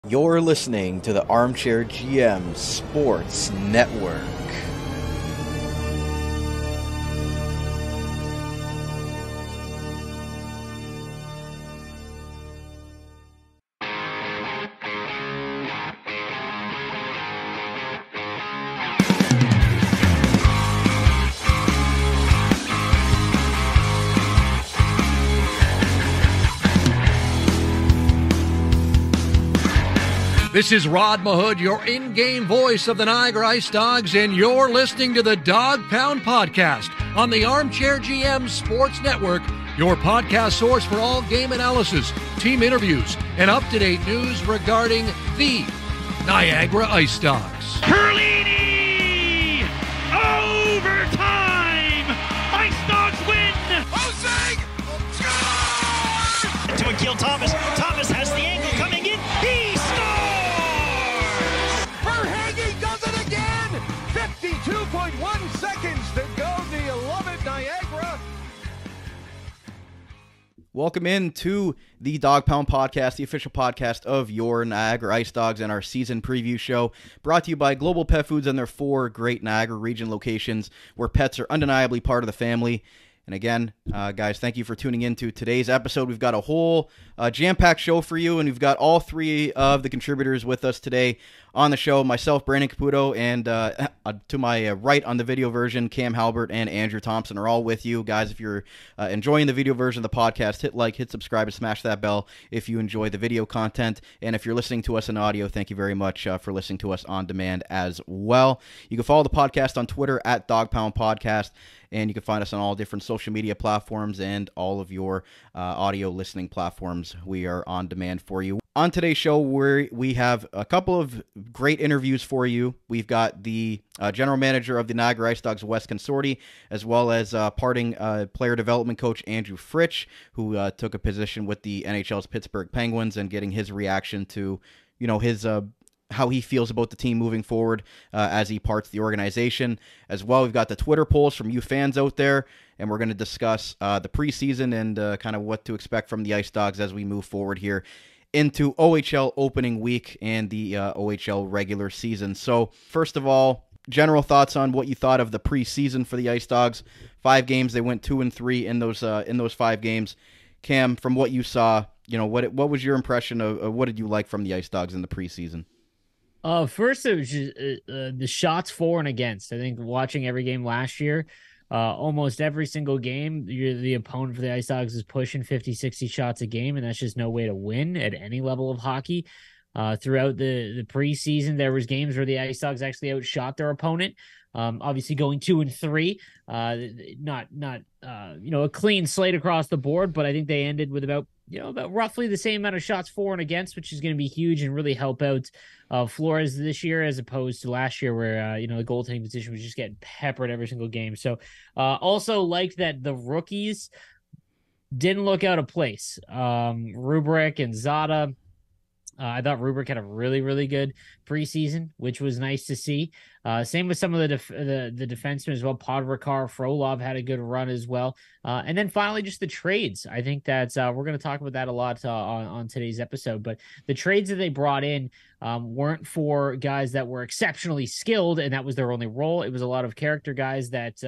You're listening to the Armchair GM Sports Network. This is Rod Mahood, your in-game voice of the Niagara IceDogs, and you're listening to the Dog Pound Podcast on the Armchair GM Sports Network, your podcast source for all game analysis, team interviews, and up-to-date news regarding the Niagara IceDogs. Perlini! Overtime! IceDogs win! Hosing! Score! To Akil Thomas. Thomas has the angle coming in. He scores! Verhaeghe does it again! 52.1 seconds to go. Do you love it, Niagara? Welcome in to the Dog Pound Podcast, the official podcast of your Niagara IceDogs and our season preview show, brought to you by Global Pet Foods and their 4 great Niagara region locations where pets are undeniably part of the family. And again, guys, thank you for tuning in to today's episode. We've got a whole jam-packed show for you, and we've got all 3 of the contributors with us today on the show. Myself, Brandon Caputo, and to my right on the video version, Cam Halbert and Andrew Thompson are all with you. Guys, if you're enjoying the video version of the podcast, hit like, hit subscribe, and smash that bell if you enjoy the video content. And if you're listening to us in audio, thank you very much for listening to us on demand as well. You can follow the podcast on Twitter at Dog Pound Podcast. And you can find us on all different social media platforms and all of your audio listening platforms. We are on demand for you. On today's show, we have a couple of great interviews for you. We've got the general manager of the Niagara IceDogs, Wes Consorti, as well as parting player development coach Andrew Fritsch, who took a position with the NHL's Pittsburgh Penguins, and getting his reaction to, his how he feels about the team moving forward as he parts the organization. As well, we've got the Twitter polls from you fans out there, and we're going to discuss the preseason and kind of what to expect from the IceDogs as we move forward here into OHL opening week and the OHL regular season. So, first of all, general thoughts on what you thought of the preseason for the IceDogs. 5 games, they went 2-3 in those 5 games. Cam, from what you saw, what was your impression of what did you like from the IceDogs in the preseason? First, it was just, the shots for and against. I think watching every game last year, almost every single game, the opponent for the IceDogs is pushing 50, 60 shots a game, and that's just no way to win at any level of hockey. Throughout the preseason, there was games where the IceDogs actually outshot their opponent. Obviously going 2-3, not a clean slate across the board, but I think they ended with about roughly the same amount of shots for and against, which is going to be huge and really help out Flores this year as opposed to last year where, the goaltending position was just getting peppered every single game. So also liked that the rookies didn't look out of place. Rubric and Zada. I thought Rubric had a really, really good preseason, which was nice to see. Same with some of the defensemen as well. Podrakar, Frolov had a good run as well. And then finally, just the trades. I think that we're going to talk about that a lot on today's episode. But the trades that they brought in weren't for guys that were exceptionally skilled, and that was their only role. It was a lot of character guys that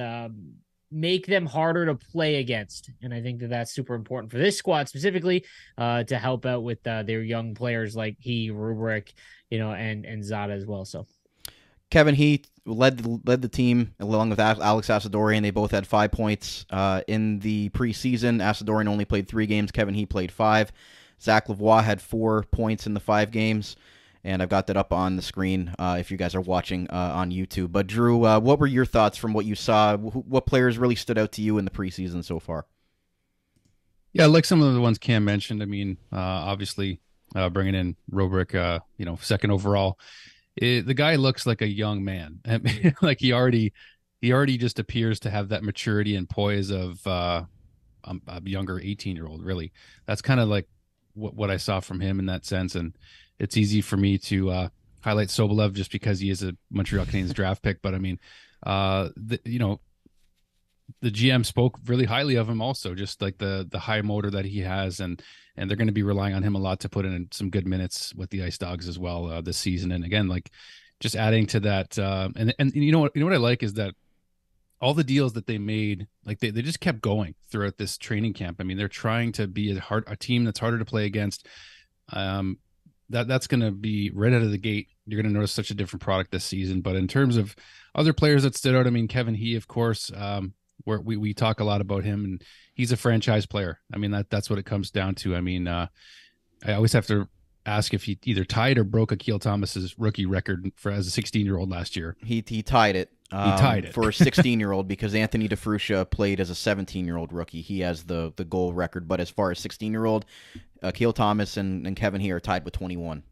make them harder to play against. And I think that that's super important for this squad specifically to help out with their young players like Rubric, and Zada as well. So Kevin Heath led the team along with Alex Asadorian. They both had 5 points in the preseason. Asadorian only played 3 games. Kevin Heath played 5. Zach Lavoie had 4 points in the 5 games. And I've got that up on the screen if you guys are watching on YouTube. But Drew, what were your thoughts from what you saw? What players really stood out to you in the preseason so far? Yeah, like some of the ones Cam mentioned. I mean, obviously bringing in Rubric, second overall. The guy looks like a young man. I mean, like he already just appears to have that maturity and poise of a younger 18-year-old. Really, that's kind of like what I saw from him in that sense. And it's easy for me to highlight Sobolev just because he is a Montreal Canadiens draft pick. But I mean, the GM spoke really highly of him also, just like the high motor that he has, and they're going to be relying on him a lot to put in some good minutes with the Ice Dogs as well this season. And again, like just adding to that, and you know what I like is that all the deals that they made, like they just kept going throughout this training camp. I mean, they're trying to be a team that's harder to play against. That's going to be right out of the gate. You're going to notice such a different product this season. But in terms of other players that stood out, I mean, Kevin He, of course, where we talk a lot about him, and he's a franchise player. I mean, that's what it comes down to. I mean, I always have to ask if he either tied or broke Akil Thomas's rookie record as a 16-year-old last year. He tied it. He tied it for a 16-year-old because Anthony DeFruscia played as a 17-year-old rookie. He has the goal record, but as far as 16-year-old, Akil Thomas and Kevin He are tied with 21.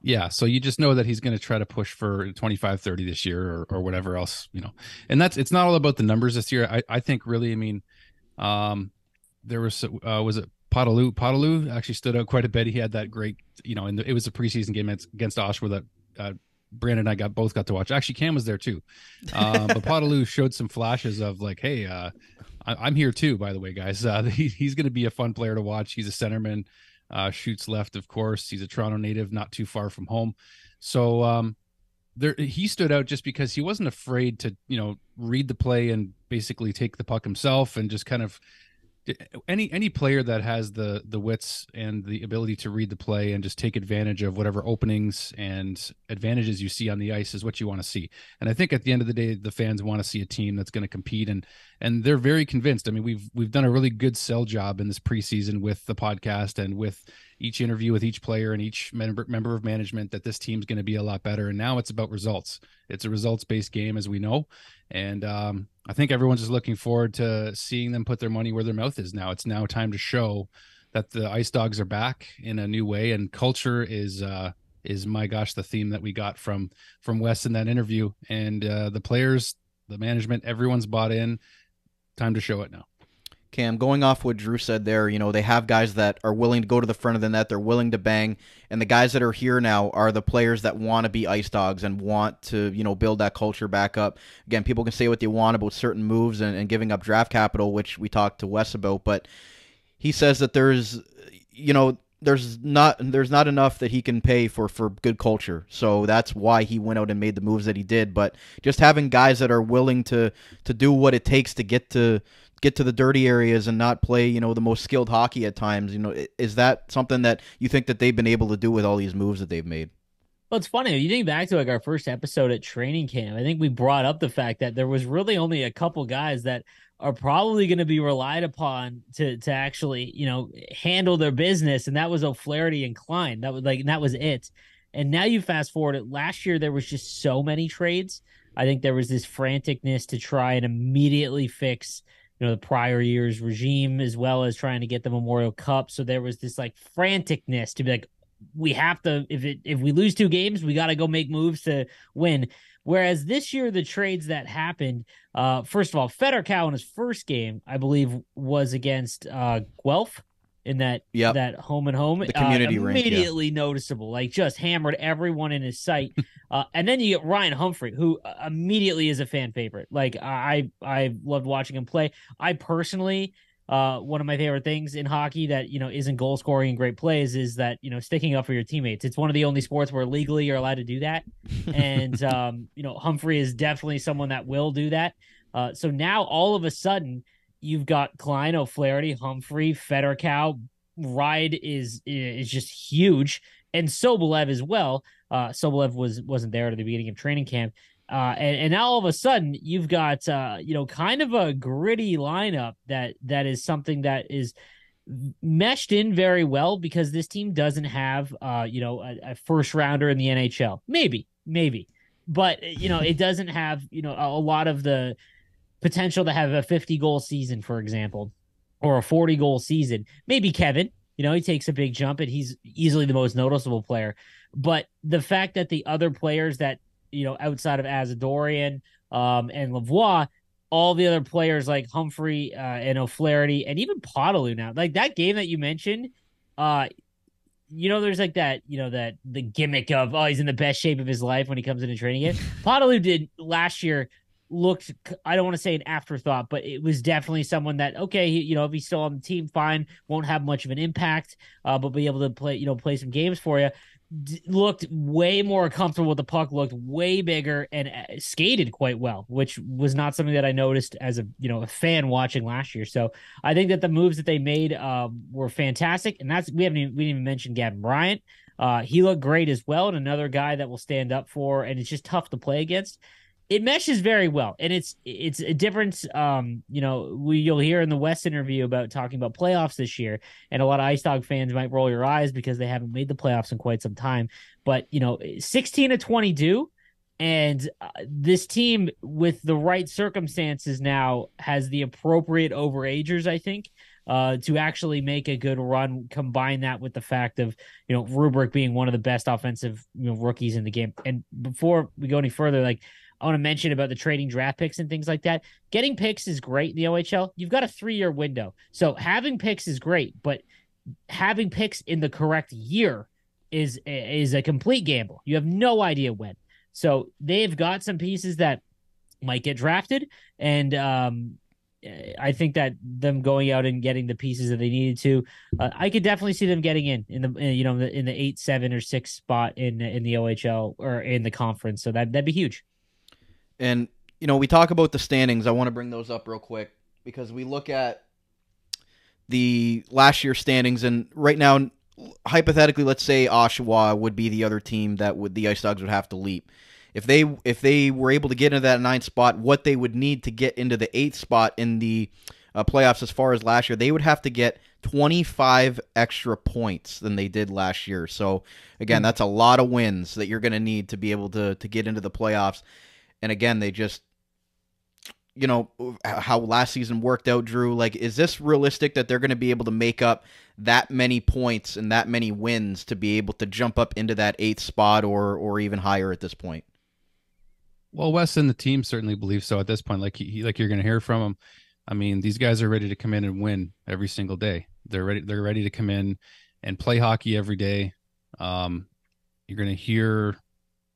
Yeah, so you just know that he's going to try to push for 25-30 this year or whatever else, you know. And it's not all about the numbers this year. I think really, I mean, there was it Potaloo? Potaloo actually stood out quite a bit. He had that great, you know, and it was a preseason game against Oshawa that Brandon and I both got to watch. Actually, Cam was there too. But Potaloo showed some flashes of like, hey, I'm here too, by the way, guys. He's going to be a fun player to watch. He's a centerman. Shoots left, of course. He's a Toronto native, not too far from home. So he stood out just because he wasn't afraid to, you know, read the play and basically take the puck himself, and just kind of any player that has the wits and the ability to read the play and just take advantage of whatever openings and advantages you see on the ice is what you want to see. And I think at the end of the day, the fans want to see a team that's going to compete, and they're very convinced. I mean, we've done a really good sell job in this preseason with the podcast and with each interview with each player and each member of management that this team's going to be a lot better. And now it's about results. It's a results-based game, as we know. And I think everyone's just looking forward to seeing them put their money where their mouth is now. It's now time to show that the Ice Dogs are back in a new way, and culture is my gosh, the theme that we got from Wes in that interview. And the players, the management, everyone's bought in. Time to show it now. Cam, going off what Drew said there, you know, they have guys that are willing to go to the front of the net. They're willing to bang. And the guys that are here now are the players that want to be Ice Dogs and want to, you know, build that culture back up. Again, people can say what they want about certain moves and giving up draft capital, which we talked to Wes about, but he says that there's not enough that he can pay for good culture. So that's why he went out and made the moves that he did. But just having guys that are willing to do what it takes to get to the dirty areas and not play, you know, the most skilled hockey at times, you know, is that something that you think that they've been able to do with all these moves that they've made? Well, it's funny. You think back to like our first episode at training camp, I think we brought up the fact that there was really only a couple guys that are probably going to be relied upon to actually, you know, handle their business. And that was O'Flaherty and Klein. That was it. And now you fast forward it. Last year, there was just so many trades. I think there was this franticness to try and immediately fix, you know, the prior year's regime, as well as trying to get the Memorial Cup. So there was this like franticness to be like, we have to, if we lose 2 games, we got to go make moves to win. Whereas this year, the trades that happened, first of all, Federkow in his first game, I believe, was against Guelph in that home and home. The community rink, immediately noticeable, like just hammered everyone in his sight. And then you get Ryan Humphrey, who immediately is a fan favorite. Like I loved watching him play. I personally, one of my favorite things in hockey that, you know, isn't goal scoring and great plays is that, you know, sticking up for your teammates. It's one of the only sports where legally you're allowed to do that. And, you know, Humphrey is definitely someone that will do that. So now all of a sudden you've got Klein, O'Flaherty, Humphrey, Federkow. Ride is just huge. And Sobolev as well. Sobolev wasn't there at the beginning of training camp. And now all of a sudden you've got, you know, kind of a gritty lineup that is something that is meshed in very well, because this team doesn't have, you know, a first rounder in the NHL. Maybe, but, you know, it doesn't have, you know, a lot of the potential to have a 50-goal season, for example, or a 40-goal season. Maybe Kevin, you know, he takes a big jump and he's easily the most noticeable player. But the fact that the other players that, you know, outside of Azadorian and Lavoie, all the other players like Humphrey and O'Flaherty and even Potaloo now, like that game that you mentioned, you know, there's like that, you know, that the gimmick of, oh, he's in the best shape of his life when he comes into training game. Potaloo did last year looked, I don't want to say an afterthought, but it was definitely someone that, okay, if he's still on the team, fine, won't have much of an impact, but be able to play some games for you. Looked way more comfortable with the puck, looked way bigger, and skated quite well, which was not something that I noticed as a fan watching last year. So I think that the moves that they made were fantastic, and we didn't even mention Gavin Bryant. He looked great as well, and another guy that will stand up for, and it's just tough to play against. It meshes very well, and it's a difference. You'll hear in the West interview about talking about playoffs this year, and a lot of IceDog fans might roll your eyes because they haven't made the playoffs in quite some time. But 16-22, and this team with the right circumstances now has the appropriate overagers, I think, to actually make a good run. Combine that with the fact of Rubric being one of the best offensive rookies in the game. And before we go any further, I want to mention about the trading draft picks and things like that. Getting picks is great in the OHL. You've got a 3-year window. So having picks is great, but having picks in the correct year is a complete gamble. You have no idea when. So they've got some pieces that might get drafted, and I think that them going out and getting the pieces that they needed to, I could definitely see them getting in the 8, 7, or 6 spot in the OHL or in the conference. So that'd be huge. And, we talk about the standings. I want to bring those up real quick because we look at the last year's standings, and right now, hypothetically, let's say Oshawa would be the other team that the IceDogs would have to leap. If they were able to get into that 9th spot, what they would need to get into the 8th spot in the playoffs as far as last year, they would have to get 25 extra points than they did last year. So, again, that's a lot of wins that you're going to need to be able to get into the playoffs. And again, they just, how last season worked out, Drew. Is this realistic that they're going to be able to make up that many points and that many wins to be able to jump up into that 8th spot or even higher at this point? Well, Wes and the team certainly believe so at this point. Like you're going to hear from them. I mean, these guys are ready to come in and win every single day. They're ready to come in and play hockey every day. You're going to hear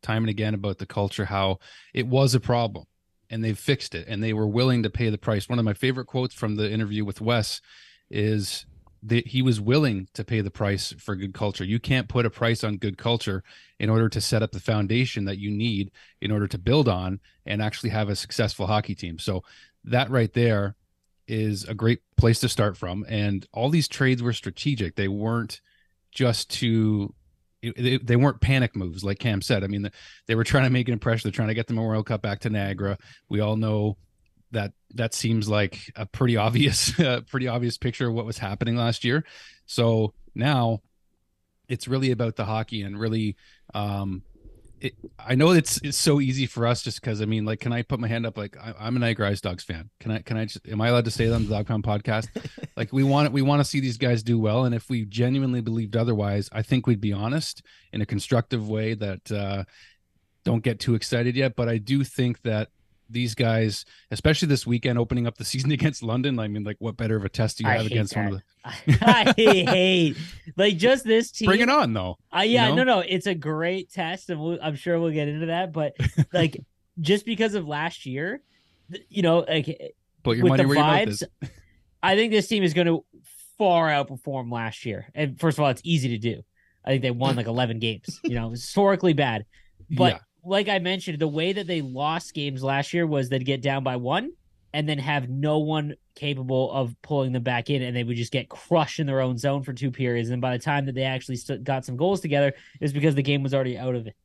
time and again about the culture, how it was a problem and they've fixed it and they were willing to pay the price. One of my favorite quotes from the interview with Wes is that he was willing to pay the price for good culture. You can't put a price on good culture in order to set up the foundation that you need in order to build on and actually have a successful hockey team. So that right there is a great place to start from. And all these trades were strategic. They weren't just they weren't panic moves, like Cam said. I mean, they were trying to make an impression. They're trying to get the Memorial Cup back to Niagara. We all know that seems like a pretty obvious picture of what was happening last year. So now it's really about the hockey and really, I know it's so easy for us just because, I mean, can I put my hand up? I'm a Niagara IceDogs fan. Am I allowed to say that on the Dog Pound podcast? We want to see these guys do well. And if we genuinely believed otherwise, I think we'd be honest in a constructive way that don't get too excited yet. But I do think that these guys, especially this weekend, opening up the season against London, I mean, what better of a test do you have against one of the... I hate just this team. Bring it on, though. No, it's a great test, and I'm sure we'll get into that. But just because of last year, put your with money the where your mouth vibes, is. I think this team is going to far outperform last year. And first of all, it's easy to do. I think they won 11 games. Historically bad, but. Yeah. Like I mentioned, the way that they lost games last year was they'd get down by 1 and then have no one capable of pulling them back in, and they would just get crushed in their own zone for 2 periods. And by the time that they actually got some goals together, it was because the game was already out of it.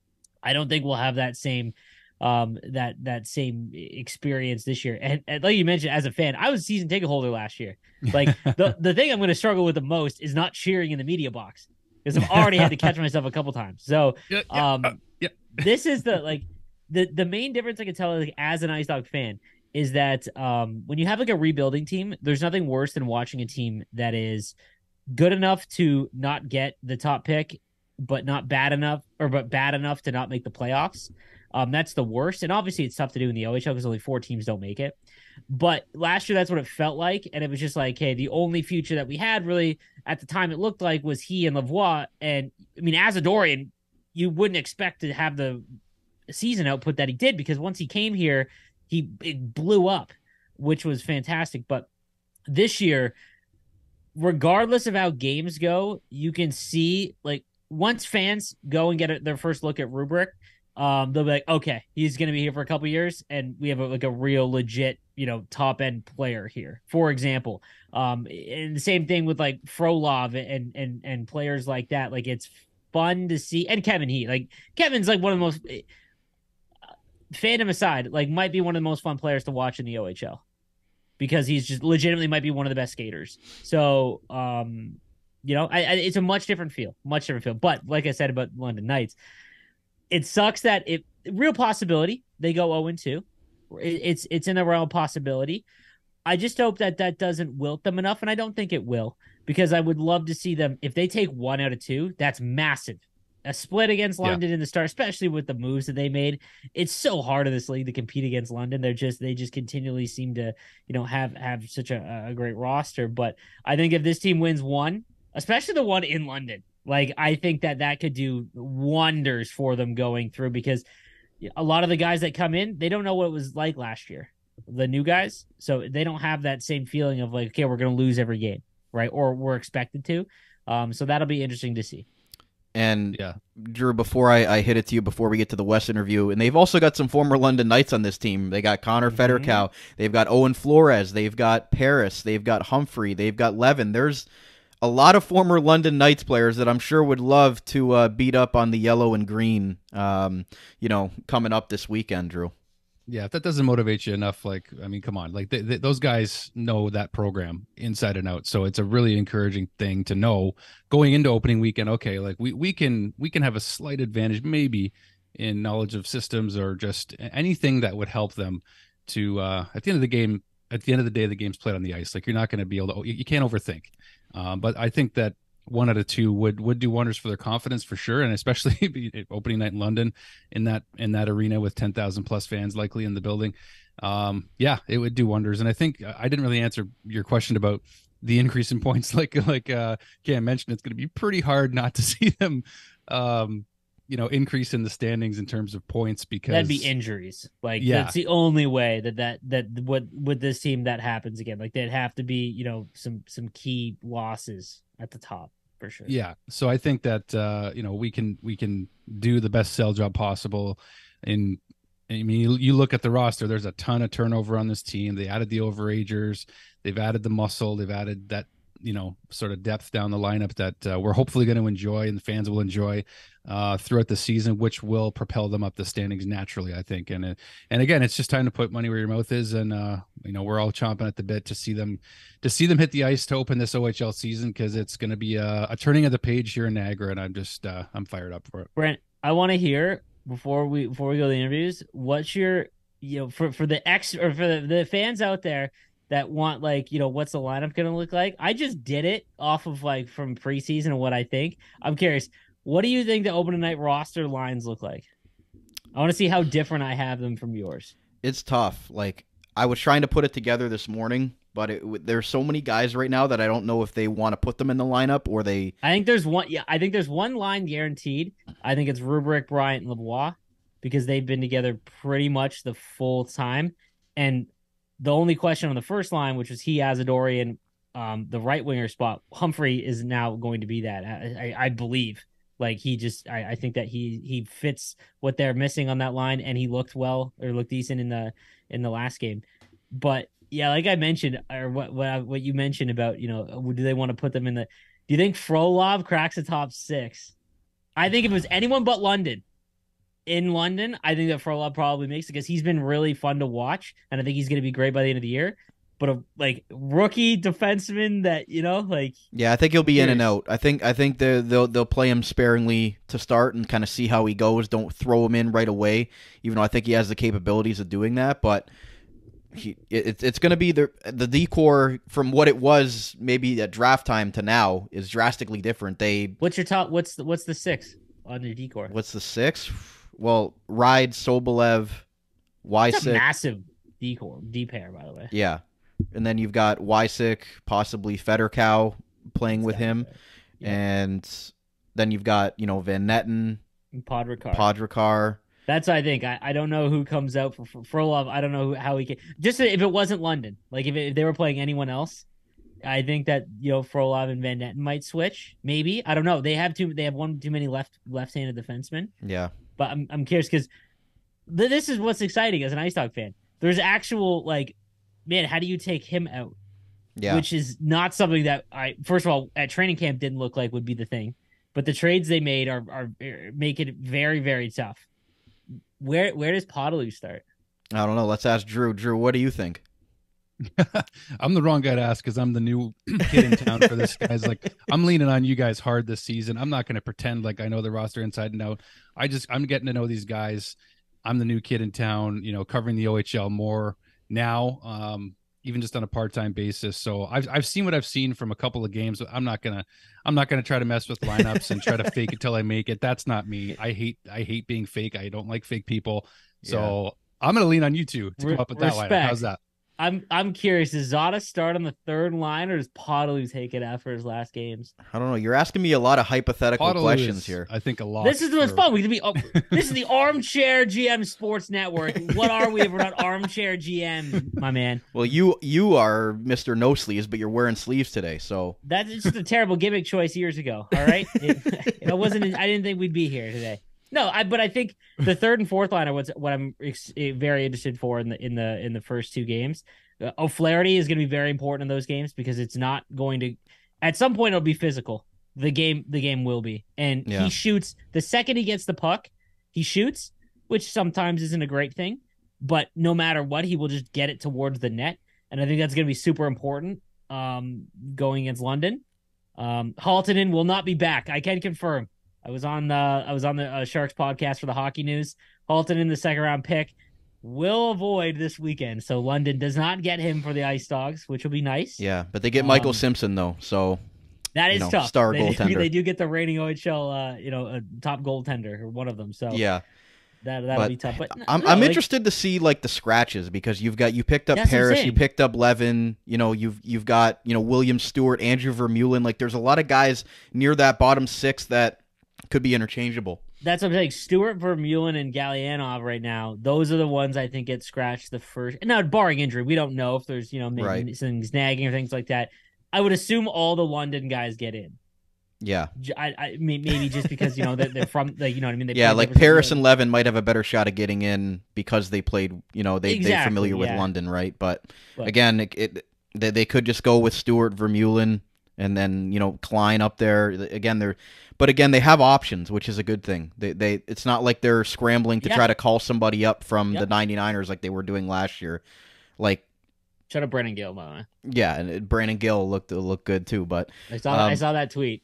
I don't think we'll have that same that same experience this year. And like you mentioned, as a fan, I was a season ticket holder last year. The thing I'm going to struggle with the most is not cheering in the media box because I've already had to catch myself a couple times. So, this is the main difference I can tell as an IceDog fan is that when you have a rebuilding team, there's nothing worse than watching a team that is good enough to not get the top pick, but bad enough to not make the playoffs. That's the worst. And obviously it's tough to do in the OHL because only 4 teams don't make it. But last year, that's what it felt like. And it was just hey, the only future that we had really at the time it looked like was he and Lavoie. And I mean, as a Dorian, you wouldn't expect to have the season output that he did because once he came here, it blew up, which was fantastic. But this year, regardless of how games go, you can see like once fans go and get their first look at Rubric, they'll be like, okay, he's going to be here for a couple years, and we have a real legit, top end player here. For example, and the same thing with like Frolov and players like that. Like it's fun to see, and Kevin Heat. Like Kevin's like one of the most, fandom aside, like might be one of the most fun players to watch in the OHL because he's just legitimately might be one of the best skaters. So, it's a much different feel. But like I said about London Knights, it sucks that real possibility they go 0-2. It's in the realm of possibility. I just hope that doesn't wilt them enough, and I don't think it will, because I would love to see them, if they take 1 out of 2, that's massive. A split against London in the start, especially with the moves that they made. It's so hard in this league to compete against London. They just continually seem to, have such a great roster. But I think if this team wins 1, especially the one in London, like I think that could do wonders for them going through, because a lot of the guys that come in, they don't know what it was like last year, the new guys. So they don't have that same feeling of like, okay, we're going to lose every game, right? Or we're expected to. So that'll be interesting to see. And Drew, before I hit it to you, before we get to the West interview, and they've also got some former London Knights on this team. They got Connor Federkow, they've got Owen Flores, they've got Paris, they've got Humphrey, they've got Levin. There's a lot of former London Knights players that I'm sure would love to beat up on the yellow and green, coming up this weekend, Drew. Yeah, if that doesn't motivate you enough, come on. Like those guys know that program inside and out. So it's a really encouraging thing to know going into opening weekend. Okay, like we can have a slight advantage maybe in knowledge of systems or just anything that would help them to at the end of the game. At the end of the day, the game's played on the ice. Like you're not going to be able to. You can't overthink. But I think that 1 out of 2 would do wonders for their confidence for sure, and especially opening night in London in that arena with 10,000 plus fans likely in the building. It would do wonders. And I think I didn't really answer your question about the increase in points. Like Cam mentioned, it's going to be pretty hard not to see them, increase in the standings in terms of points, because that'd be injuries. That's the only way that what with this team that happens again. Like they'd have to be, some key losses at the top for sure. Yeah. So I think that we can do the best sell job possible. You look at the roster, there's a ton of turnover on this team. They added the overagers, they've added the muscle, they've added that, sort of depth down the lineup that we're hopefully going to enjoy and the fans will enjoy throughout the season, which will propel them up the standings naturally, I think. And again, it's just time to put money where your mouth is. And, we're all chomping at the bit to see them hit the ice to open this OHL season, because it's going to be a turning of the page here in Niagara. And I'm just, I'm fired up for it. Brent, I want to hear before we go to the interviews, what's your, for the for the fans out there that want what's the lineup going to look like? I just did it off of from preseason and what I think. I'm curious, what do you think the opening night roster lines look like? I want to see how different I have them from yours. It's tough. I was trying to put it together this morning, but there's so many guys right now that I don't know if they want to put them in the lineup or they. I think there's one. Yeah, I think there's one line guaranteed. I think it's Rubric, Bryant, and Lavoie, because they've been together pretty much the full time. And the only question on the first line, which was Azadori and the right winger spot, Humphrey is now going to be that. I believe. I think that he fits what they're missing on that line, and he looked decent in the last game. But yeah, like I mentioned, or what you mentioned about, do they want to put them in the? Do you think Frolov cracks the top 6? I think if it was anyone but London. In London, I think that Frolov probably makes it, because he's been really fun to watch, and I think he's going to be great by the end of the year. But a rookie defenseman that yeah, I think he'll be in and out. I think they'll play him sparingly to start and kind of see how he goes. Don't throw him in right away, even though I think he has the capabilities of doing that. But it's going to be the decor from what it was maybe at draft time to now is drastically different. What's your top? What's the 6 on your decor? What's the 6? Well, Ride, Sobolev, Wysick. That's a massive D pair, by the way. Yeah. And then you've got Wysick, possibly Federkow playing with him. Yeah. And then you've got, Van Netten, Podrakar. That's what I think. I don't know who comes out for Frolov. I don't know how he can. Just if it wasn't London, like if they were playing anyone else, I think that Frolov and Van Netten might switch. Maybe, I don't know. They have one too many left-handed defensemen. Yeah, but I'm curious because this is what's exciting as an Ice Dog fan. There's actual man, how do you take him out? Yeah, which is not something that first of all at training camp didn't look like would be the thing, but the trades they made are make it very, very tough. Where does Podolou start? I don't know. Let's ask Drew. Drew, what do you think? I'm the wrong guy to ask because I'm the new kid in town for this, guys. Like, I'm leaning on you guys hard this season. I'm not going to pretend like I know the roster inside and out. I'm getting to know these guys. I'm the new kid in town, covering the OHL more now, even just on a part-time basis. So I've seen what I've seen from a couple of games. I'm not gonna try to mess with lineups and try to fake it till I make it. That's not me. I hate being fake. I don't like fake people. So I'm gonna lean on you two to come up with that lineup. How's that? I'm curious. Does Zada start on the third line, or does Podolou take it after his last games? I don't know. You're asking me a lot of hypothetical questions here. I think a lot. This is what's fun. We can be. This is the Armchair GM Sports Network. What are we if we're not Armchair GM, my man? Well, you are Mr. No Sleeves, but you're wearing sleeves today, so that's just a terrible gimmick choice years ago. All right, it wasn't. I didn't think we'd be here today. No, but I think the third and fourth line are what I'm very interested for in the first two games. O'Flaherty is going to be very important in those games because it's not going to. At some point, it'll be physical. The game will be, and he shoots the second he gets the puck. He shoots, which sometimes isn't a great thing, but no matter what, he will just get it towards the net, and I think that's going to be super important going against London. Haltonen will not be back. I can confirm. I was on the Sharks podcast for the Hockey News. Haltonen, the second round pick, will avoid this weekend. So London does not get him for the Ice Dogs, which will be nice. Yeah, but they get Michael Simpson though, so that is tough. Star goaltender. They do get the reigning OHL, a top goaltender or one of them. So yeah, that'll be tough. But I'm interested to see the scratches because you picked up Paris, you picked up Levin, you've got William Stewart, Andrew Vermeulen. There's a lot of guys near that bottom six that could be interchangeable. That's what I'm saying. Stewart, Vermeulen, and Gallianov right now, those are the ones I think get scratched the first. Now, barring injury, we don't know if there's, maybe some snagging or things like that. I would assume all the London guys get in. Yeah. I mean, maybe just because, they're from, you know what I mean? Yeah, Paris and Levin might have a better shot of getting in because they played, they're familiar with London, right? But again, they could just go with Stewart, Vermeulen, and then, Klein up there. Again, they have options, which is a good thing. It's not like they're scrambling to try to call somebody up from the 99ers like they were doing last year. Shout out Brandon Gill, by the way. Yeah, and Brandon Gill looked good too, but I saw that tweet.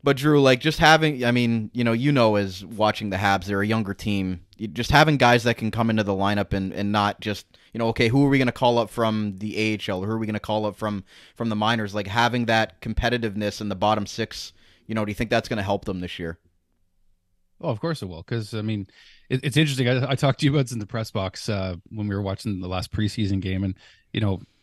But Drew, just having, as watching the Habs, they're a younger team. Just having guys that can come into the lineup and not just, okay, who are we going to call up from the AHL or who are we going to call up from the minors? Having that competitiveness in the bottom six, do you think that's going to help them this year? Oh, of course it will. Because, it's interesting. I talked to you about this in the press box when we were watching the last preseason game. And,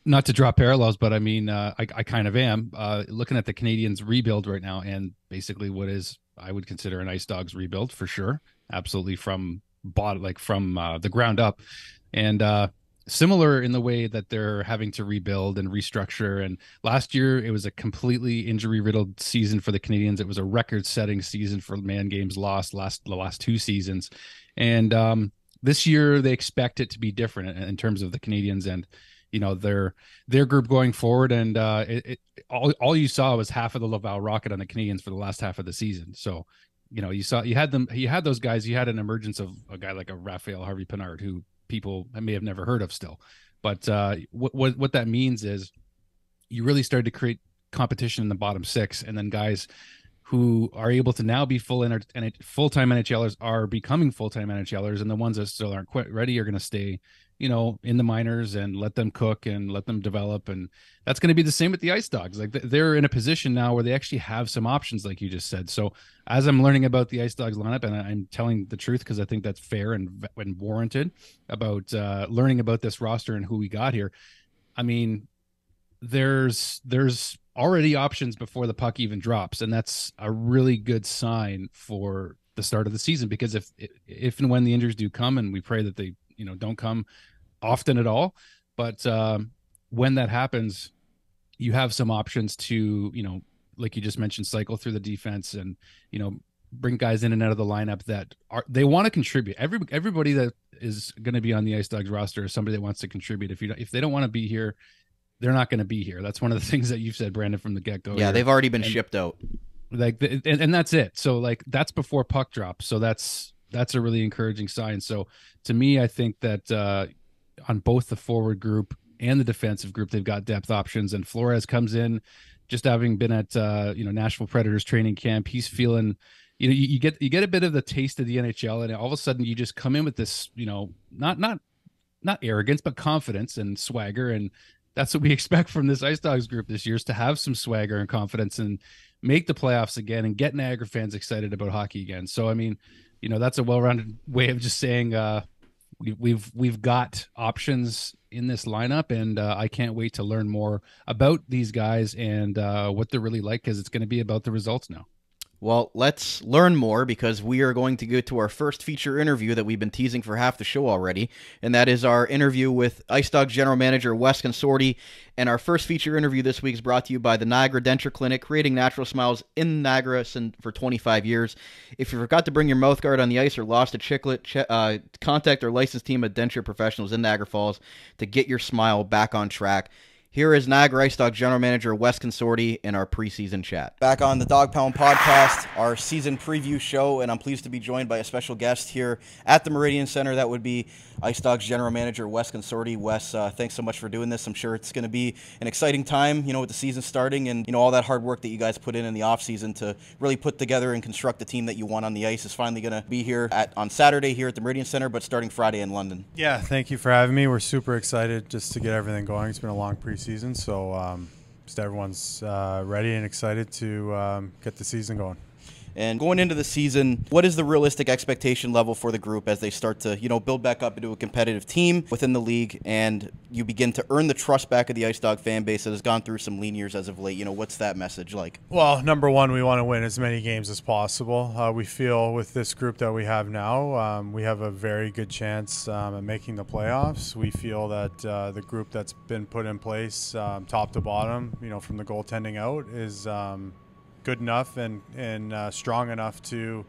not to draw parallels, but I kind of am looking at the Canadiens rebuild right now and basically what is, I would consider an Ice Dogs rebuild for sure. Absolutely from the ground up. And similar in the way that they're having to rebuild and restructure. And last year, it was a completely injury-riddled season for the Canadiens. It was a record-setting season for man games lost the last two seasons. And this year, they expect it to be different in terms of the Canadiens and their group going forward. And all you saw was half of the Laval Rocket on the Canadiens for the last half of the season. So you had those guys. You had an emergence of a guy like a Raphael Harvey-Pinard who people may have never heard of still. But what that means is you really started to create competition in the bottom six, and then guys who are able to now be full-time NHLers are becoming full-time NHLers, and the ones that still aren't quite ready are going to stay in the minors and let them cook and let them develop. And that's going to be the same with the Ice Dogs. They're in a position now where they actually have some options, like you just said. So as I'm learning about the Ice Dogs lineup, and I'm telling the truth because I think that's fair and warranted about learning about this roster and who we got here. There's already options before the puck even drops. And that's a really good sign for the start of the season, because if and when the injuries do come, and we pray that they, don't come often at all, but when that happens, you have some options to, like you just mentioned, cycle through the defense and, bring guys in and out of the lineup that they want to contribute. Everybody that is going to be on the IceDogs roster is somebody that wants to contribute. If they don't want to be here, they're not going to be here. That's one of the things that you've said, Brandon, from the get-go. Yeah, they've already been shipped out. And that's it. So that's before puck drop. So that's a really encouraging sign. So to me, I think that on both the forward group and the defensive group, they've got depth options. And Flores comes in, just having been at Nashville Predators training camp. He's feeling, you get a bit of the taste of the NHL, and all of a sudden you just come in with this, not arrogance, but confidence and swagger. And that's what we expect from this IceDogs group this year, is to have some swagger and confidence and make the playoffs again and get Niagara fans excited about hockey again. So, I mean, that's a well-rounded way of just saying we've got options in this lineup, and I can't wait to learn more about these guys and what they're really like, because it's going to be about the results now. Well, let's learn more, because we are going to go to our first feature interview that we've been teasing for half the show already, and that is our interview with IceDogs General Manager Wes Consorti. And our first feature interview this week is brought to you by the Niagara Denture Clinic, creating natural smiles in Niagara for 25 years. If you forgot to bring your mouth guard on the ice or lost a chiclet, contact our licensed team of denture professionals in Niagara Falls to get your smile back on track. Here is Niagara IceDogs General Manager Wes Consorti in our preseason chat. Back on the Dog Pound podcast, our season preview show, and I'm pleased to be joined by a special guest here at the Meridian Center. That would be IceDogs General Manager Wes Consorti. Wes, thanks so much for doing this. I'm sure it's going to be an exciting time, with the season starting, and all that hard work that you guys put in the offseason to really put together and construct the team that you want on the ice is finally going to be here on Saturday here at the Meridian Center, but starting Friday in London. Yeah, thank you for having me. We're super excited just to get everything going. It's been a long preseason, so just everyone's ready and excited to get the season going. And going into the season, what is the realistic expectation level for the group as they start to, build back up into a competitive team within the league, and you begin to earn the trust back of the IceDog fan base that has gone through some lean years as of late? What's that message like? Well, number one, we want to win as many games as possible. We feel with this group that we have now, we have a very good chance at making the playoffs. We feel that the group that's been put in place, top to bottom, from the goaltending out, is good enough and strong enough to,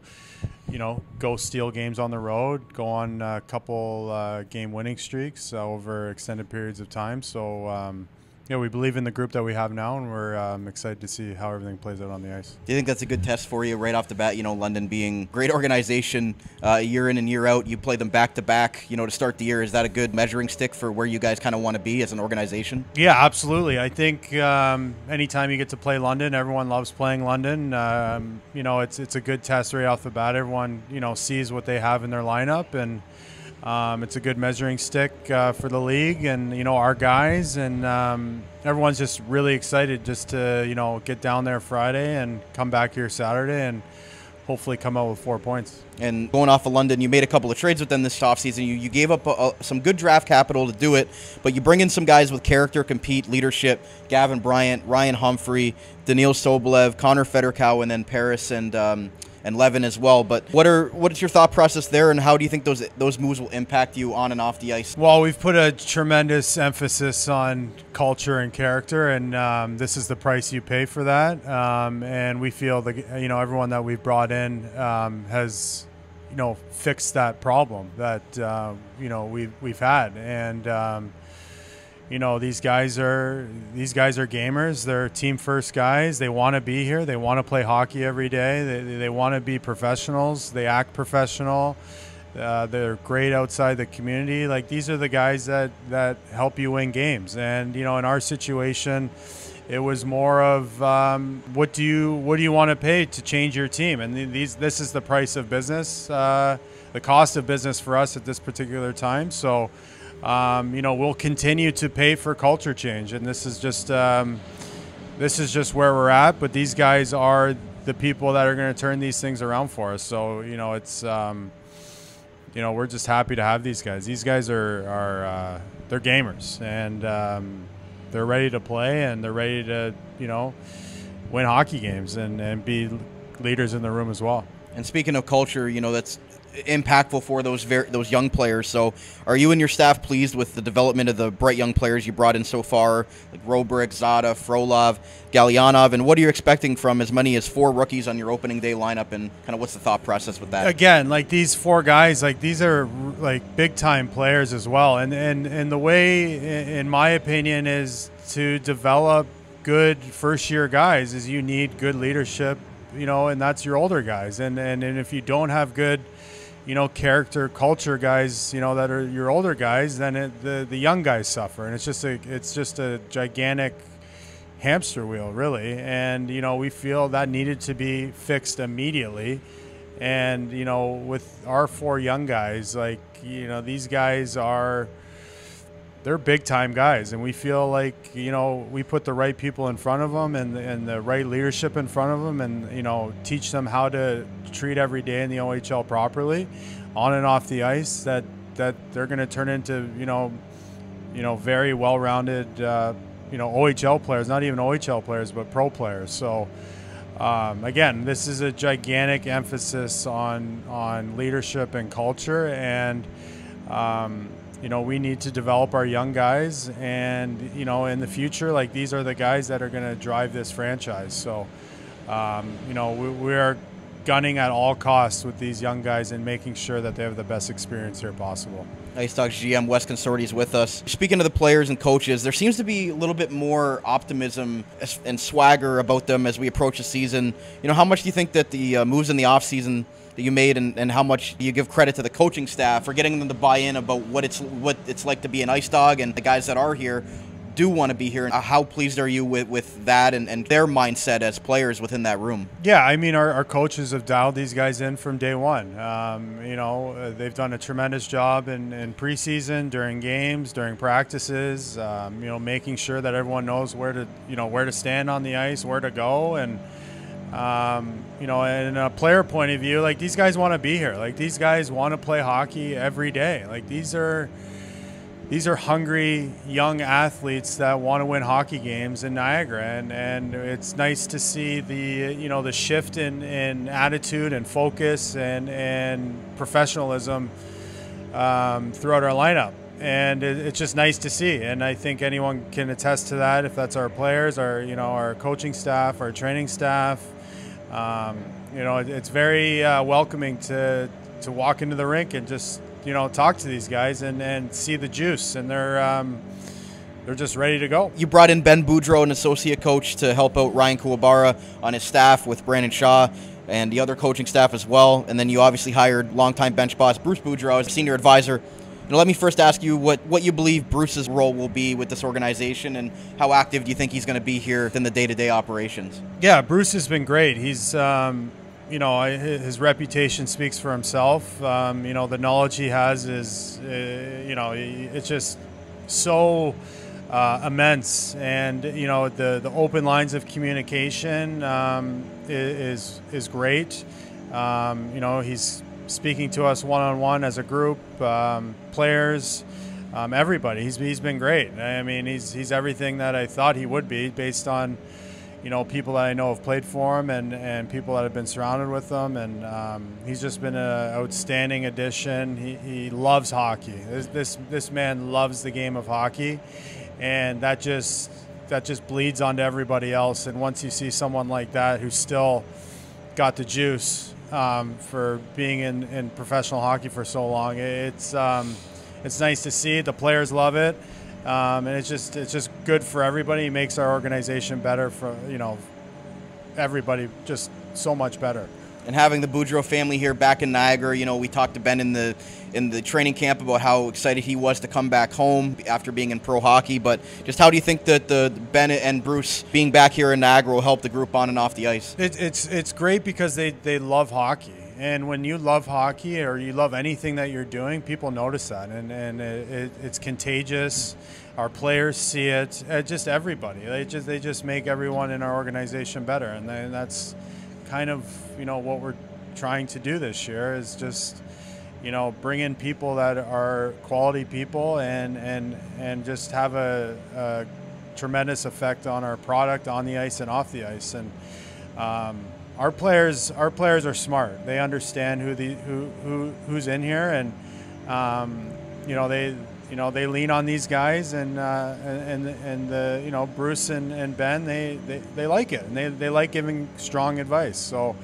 go steal games on the road, go on a couple game winning streaks over extended periods of time. So, we believe in the group that we have now, and we're excited to see how everything plays out on the ice. Do you think that's a good test for you right off the bat? London being a great organization year in and year out, you play them back to back, to start the year. Is that a good measuring stick for where you guys kind of want to be as an organization? Yeah, absolutely. I think anytime you get to play London, everyone loves playing London. It's a good test right off the bat. Everyone, sees what they have in their lineup, and it's a good measuring stick for the league and, our guys, and everyone's just really excited just to, get down there Friday and come back here Saturday and hopefully come out with 4 points. And going off of London, you made a couple of trades with them this offseason. You gave up some good draft capital to do it, but you bring in some guys with character, compete, leadership: Gavin Bryant, Ryan Humphrey, Daniil Sobolev, Connor Federkow, and then Paris and Levin as well. But what is your thought process there, and how do you think those moves will impact you on and off the ice? Well, we've put a tremendous emphasis on culture and character, and this is the price you pay for that. And we feel that everyone that we've brought in has fixed that problem that we've had, and these guys are gamers. They're team first guys. They want to be here. They want to play hockey every day. They want to be professionals. They act professional. They're great outside the community. Like, these are the guys that help you win games. And in our situation, it was more of what do you want to pay to change your team? And this is the price of business, the cost of business for us at this particular time. So. We'll continue to pay for culture change, and this is just where we're at. But these guys are the people that are going to turn these things around for us. So it's we're just happy to have these guys. These guys are they're gamers, and they're ready to play, and they're ready to win hockey games and be leaders in the room as well. And speaking of culture, that's impactful for those young players. So are you and your staff pleased with the development of the bright young players you brought in so far, like Robrick, Zada, Frolov, Galyanov, and what are you expecting from as many as 4 rookies on your opening day lineup, and kind of what's the thought process with that? Again, like these 4 guys, like these are like big time players as well, and the way, in my opinion, is to develop good first year guys is you need good leadership, and that's your older guys, and if you don't have good character, culture guys, that are your older guys, then the young guys suffer, and it's just a gigantic hamster wheel, really. And we feel that needed to be fixed immediately. And with our 4 young guys, like these guys they're big time guys, and we feel like we put the right people in front of them and the right leadership in front of them, and teach them how to treat every day in the OHL properly, on and off the ice. That they're going to turn into very well-rounded OHL players, not even OHL players, but pro players. So again, this is a gigantic emphasis on leadership and culture, and we need to develop our young guys, and in the future, like these are the guys that are going to drive this franchise. So we are gunning at all costs with these young guys and making sure that they have the best experience here possible. IceDogs GM Wes Consorti is with us. Speaking of the players and coaches, there seems to be a little bit more optimism and swagger about them as we approach the season. How much do you think that the moves in the offseason that you made, and how much do you give credit to the coaching staff for getting them to buy in about what it's like to be an Ice Dog, and the guys that are here do want to be here? How pleased are you with that and their mindset as players within that room? Yeah, I mean, our coaches have dialed these guys in from day one. They've done a tremendous job in preseason, during games, during practices, making sure that everyone knows where to stand on the ice, where to go. And in a player point of view, like these guys want to be here. Like these guys want to play hockey every day. Like these are hungry young athletes that want to win hockey games in Niagara, and it's nice to see the shift in attitude and focus and professionalism throughout our lineup. And it's just nice to see, and I think anyone can attest to that. If that's our players, our coaching staff, our training staff, it's very welcoming to walk into the rink and just talk to these guys and see the juice, and they're just ready to go. You brought in Ben Boudreau, an associate coach, to help out Ryan Kawabara on his staff with Brandon Shaw and the other coaching staff as well. And then you obviously hired longtime bench boss Bruce Boudreau as senior advisor. Let me first ask you what you believe Bruce's role will be with this organization, and how active do you think he's going to be here in the day-to-day operations? Yeah, Bruce has been great. He's his reputation speaks for himself. The knowledge he has is, it's just so immense. And, the open lines of communication is great. He's speaking to us one-on-one as a group, players, everybody. He's been great. I mean, he's everything that I thought he would be, based on people that I know have played for him and people that have been surrounded with him. And he's just been an outstanding addition. He loves hockey. This man loves the game of hockey, and that just bleeds onto everybody else. And once you see someone like that who's still got the juice for being in professional hockey for so long, it's nice to see. The players love it. And it's just good for everybody. It makes our organization better for everybody, just so much better. And having the Boudreau family here back in Niagara, we talked to Ben in the training camp about how excited he was to come back home after being in pro hockey. But just how do you think that the Ben and Bruce being back here in Niagara will help the group on and off the ice? It's great because they love hockey. And when you love hockey, or you love anything that you're doing, people notice that, and it's contagious. Our players see it. Just everybody. They just make everyone in our organization better, and that's kind of what we're trying to do this year, is just bring in people that are quality people and just have a tremendous effect on our product on the ice and off the ice. And our players are smart. They understand who's in here, and they lean on these guys, and Bruce and Ben, they like it, and they like giving strong advice. So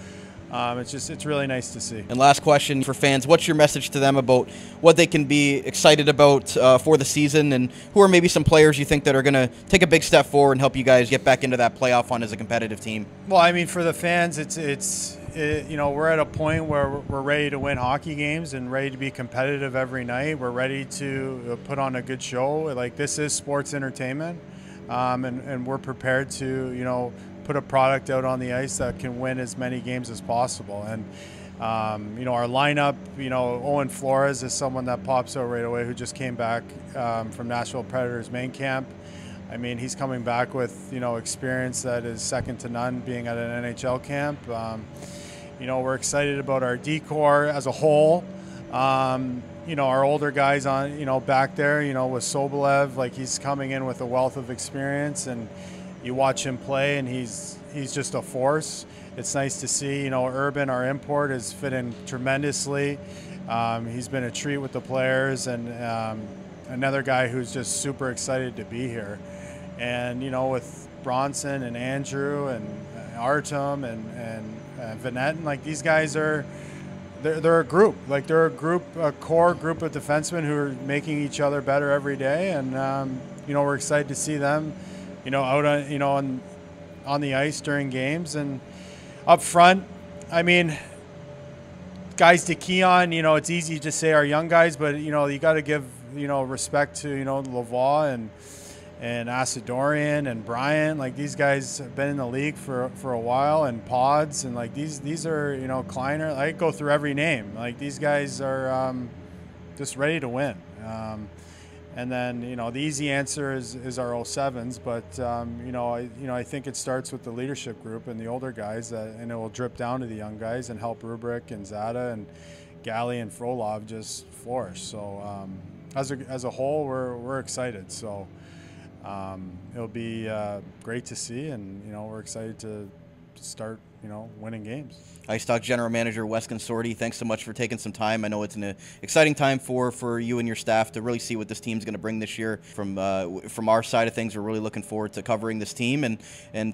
it's really nice to see. And last question for fans, what's your message to them about what they can be excited about for the season, and who are maybe some players you think that are going to take a big step forward and help you guys get back into that playoff hunt as a competitive team? Well, I mean, for the fans, we're at a point where we're ready to win hockey games and ready to be competitive every night. We're ready to put on a good show. Like, this is sports entertainment, and we're prepared to, put a product out on the ice that can win as many games as possible. And, our lineup, Owen Flores is someone that pops out right away, who just came back from Nashville Predators main camp. I mean, he's coming back with, experience that is second to none, being at an NHL camp. We're excited about our decor as a whole. Our older guys on, back there, with Sobolev, like, he's coming in with a wealth of experience, and you watch him play, and he's just a force. It's nice to see, Urban, our import, has fit in tremendously. He's been a treat with the players, and another guy who's just super excited to be here. And, with Bronson and Andrew and Artem and Vanette, like, these guys they're a group. Like, they're a core group of defensemen who are making each other better every day. And, we're excited to see them, out on the ice during games. And up front, I mean, guys to key on, it's easy to say our young guys, but, you got to give, respect to, Lavoie and Asadorian and Bryant. Like, these guys have been in the league for a while, and Pods, and, like, these are, Kleiner. I go through every name. Like, these guys are just ready to win. And then, the easy answer is our 07s, but I think it starts with the leadership group and the older guys, and it will drip down to the young guys and help Rubric and Zada and Galley and Frolov just flourish. So as a whole, we're excited. So it'll be great to see, and we're excited to start winning games. IceDogs General Manager Wes Consorti, thanks so much for taking some time. I know it's an exciting time for you and your staff to really see what this team's going to bring this year. From our side of things, we're really looking forward to covering this team, and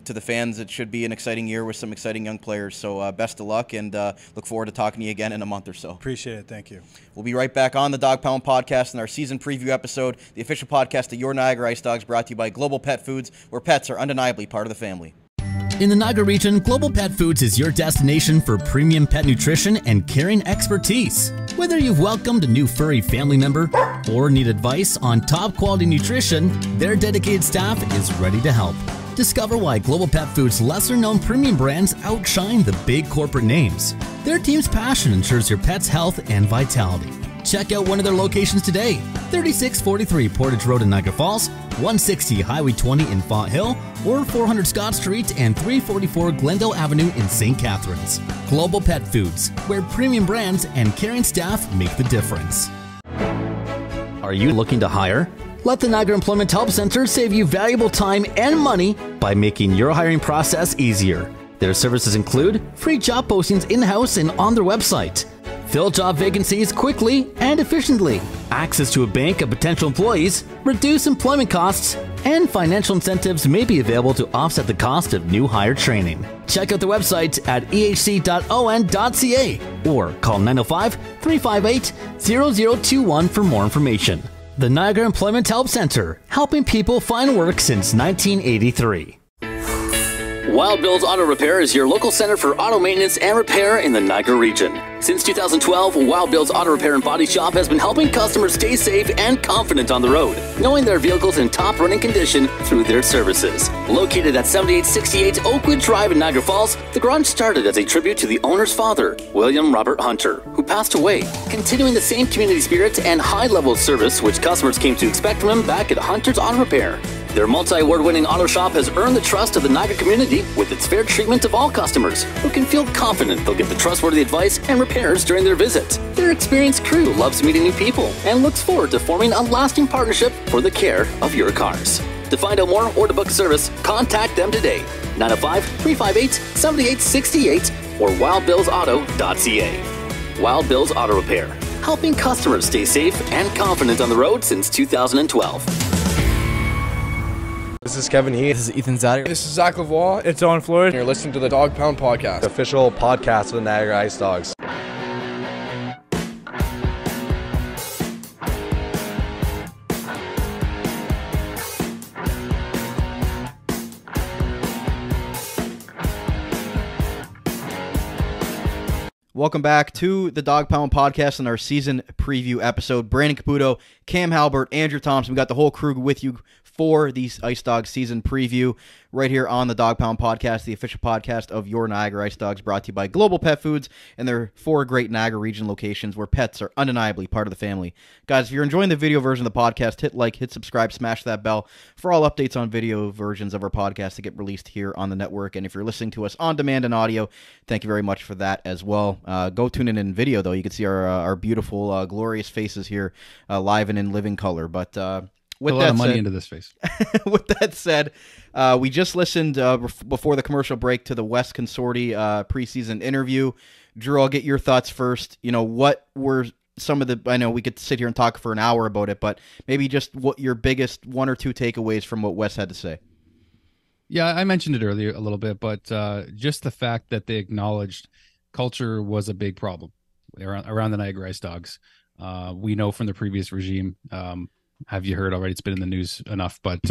to the fans, it should be an exciting year with some exciting young players. So best of luck, and look forward to talking to you again in a month or so. Appreciate it. Thank you. We'll be right back on the Dog Pound Podcast in our season preview episode, the official podcast of your Niagara IceDogs, brought to you by Global Pet Foods, where pets are undeniably part of the family. In the Niagara region, Global Pet Foods is your destination for premium pet nutrition and caring expertise. Whether you've welcomed a new furry family member or need advice on top quality nutrition, their dedicated staff is ready to help. Discover why Global Pet Foods' lesser-known premium brands outshine the big corporate names. Their team's passion ensures your pet's health and vitality. Check out one of their locations today: 3643 Portage Road in Niagara Falls, 160 Highway 20 in Font Hill, or 400 Scott Street and 344 Glendale Avenue in St. Catharines. Global Pet Foods, where premium brands and caring staff make the difference. Are you looking to hire? Let the Niagara Employment Help Center save you valuable time and money by making your hiring process easier. Their services include free job postings in-house and on their website, fill job vacancies quickly and efficiently, access to a bank of potential employees, reduce employment costs, and financial incentives may be available to offset the cost of new hire training. Check out the website at ehc.on.ca or call 905-358-0021 for more information. The Niagara Employment Help Center, helping people find work since 1983. Wild Bill's Auto Repair is your local center for auto maintenance and repair in the Niagara region. Since 2012, Wild Bill's Auto Repair and Body Shop has been helping customers stay safe and confident on the road, knowing their vehicles in top running condition through their services. Located at 7868 Oakwood Drive in Niagara Falls, the garage started as a tribute to the owner's father, William Robert Hunter, who passed away, continuing the same community spirit and high level of service which customers came to expect from him back at Hunter's Auto Repair. Their multi-award-winning auto shop has earned the trust of the Niagara community with its fair treatment of all customers, who can feel confident they'll get the trustworthy advice and repairs during their visit. Their experienced crew loves meeting new people and looks forward to forming a lasting partnership for the care of your cars. To find out more or to book service, contact them today. 905-358-7868 or wildbillsauto.ca. Wild Bill's Auto Repair, helping customers stay safe and confident on the road since 2012. This is Kevin Heath. This is Ethan Zaddy. This is Zach Lavoie. It's Owen Floyd. You're listening to the Dog Pound Podcast, the official podcast of the Niagara IceDogs. Welcome back to the Dog Pound Podcast and our season preview episode. Brandon Caputo, Cam Halbert, Andrew Thompson. We got the whole crew with you for the IceDogs season preview right here on the Dog Pound Podcast, the official podcast of your Niagara IceDogs, brought to you by Global Pet Foods and their 4 great Niagara region locations where pets are undeniably part of the family. Guys, if you're enjoying the video version of the podcast, hit like, hit subscribe, smash that bell for all updates on video versions of our podcast that get released here on the network. And if you're listening to us on demand and audio, thank you very much for that as well. Go tune in video, though. You can see our beautiful, glorious faces here live and in living color. But with a lot of money said, into this face. With that said, we just listened before the commercial break to the Wes Consorti preseason interview. Drew, I'll get your thoughts first. You know, what were some of the, I know we could sit here and talk for an hour about it, but maybe just what your biggest 1 or 2 takeaways from what Wes had to say. Yeah, I mentioned it earlier a little bit, but just the fact that they acknowledged culture was a big problem around the Niagara IceDogs. We know from the previous regime, have you heard already? It's been in the news enough, but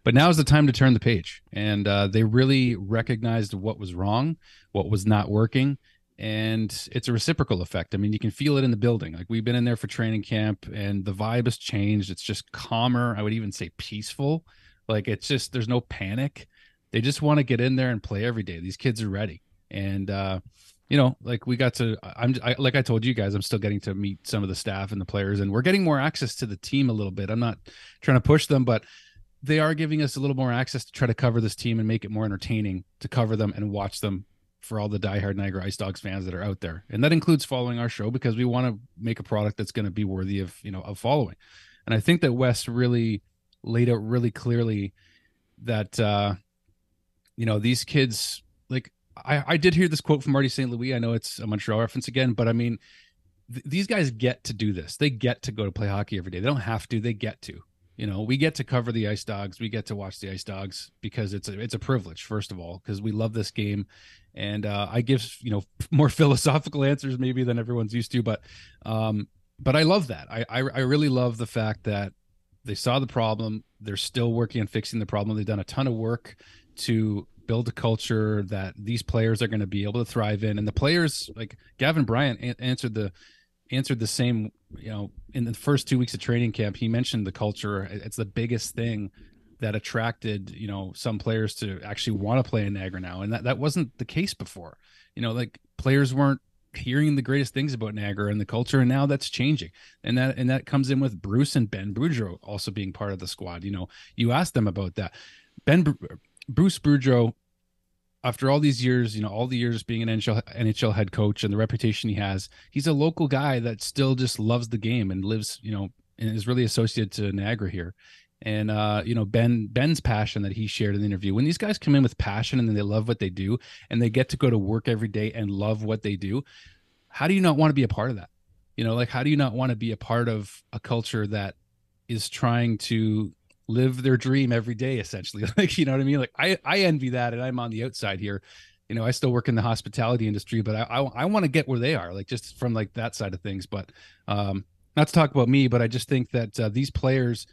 now is the time to turn the page. And they really recognized what was wrong, what was not working, and it's a reciprocal effect. I mean, you can feel it in the building. Like, we've been in there for training camp, and the vibe has changed. It's just calmer. I would even say peaceful. Like, it's just, there's no panic. They just want to get in there and play every day. These kids are ready. And you know, like, we got to, like I told you guys, I'm still getting to meet some of the staff and the players, and we're getting more access to the team a little bit. I'm not trying to push them, but they are giving us a little more access to try to cover this team and make it more entertaining to cover them and watch them for all the diehard Niagara IceDogs fans that are out there. And that includes following our show, because we want to make a product that's going to be worthy of, you know, of following. And I think that Wes really laid out really clearly that, you know, these kids, like, I did hear this quote from Marty St. Louis. I know it's a Montreal reference again, but I mean, these guys get to do this. They get to go to play hockey every day. They don't have to. They get to. You know, we get to cover the IceDogs. We get to watch the IceDogs because it's a privilege, first of all, because we love this game. And I give, you know, more philosophical answers maybe than everyone's used to, but I love that. I really love the fact that they saw the problem. They're still working on fixing the problem. They've done a ton of work to build a culture that these players are going to be able to thrive in. And the players, like Gavin Bryant, answered the same, you know, in the first 2 weeks of training camp. He mentioned the culture. It's the biggest thing that attracted, you know, some players to actually want to play in Niagara now. And that wasn't the case before. You know, like, players weren't hearing the greatest things about Niagara and the culture, and now that's changing. And that comes in with Bruce and Ben Boudreau also being part of the squad. You know, you asked them about that. Bruce Boudreau, after all these years, you know, all the years being an NHL head coach and the reputation he has, he's a local guy that still just loves the game and lives, you know, and is really associated to Niagara here. And, you know, Ben's passion that he shared in the interview, when these guys come in with passion and then they love what they do and they get to go to work every day and love what they do, how do you not want to be a part of that? You know, like, how do you not want to be a part of a culture that is trying to live their dream every day, essentially? Like, you know what I mean? Like, I envy that, and I'm on the outside here. You know, I still work in the hospitality industry, but I want to get where they are, like, just from like that side of things. But not to talk about me, but I just think that these players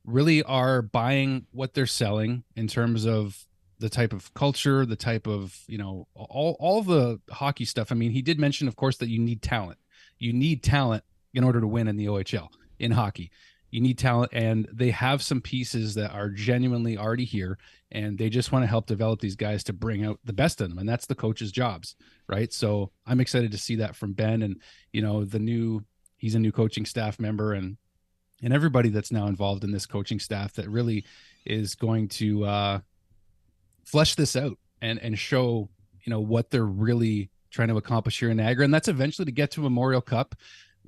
really are buying what they're selling in terms of the type of culture, the type of, you know, all the hockey stuff. I mean, he did mention, of course, that you need talent. You need talent in order to win in the OHL in hockey. You need talent, and they have some pieces that are genuinely already here, and they just want to help develop these guys to bring out the best in them, and that's the coach's jobs, right? So I'm excited to see that from Ben, and, you know, he's a new coaching staff member, and everybody that's now involved in this coaching staff that really is going to flesh this out and show, you know, what they're really trying to accomplish here in Niagara, and that's eventually to get to Memorial Cup.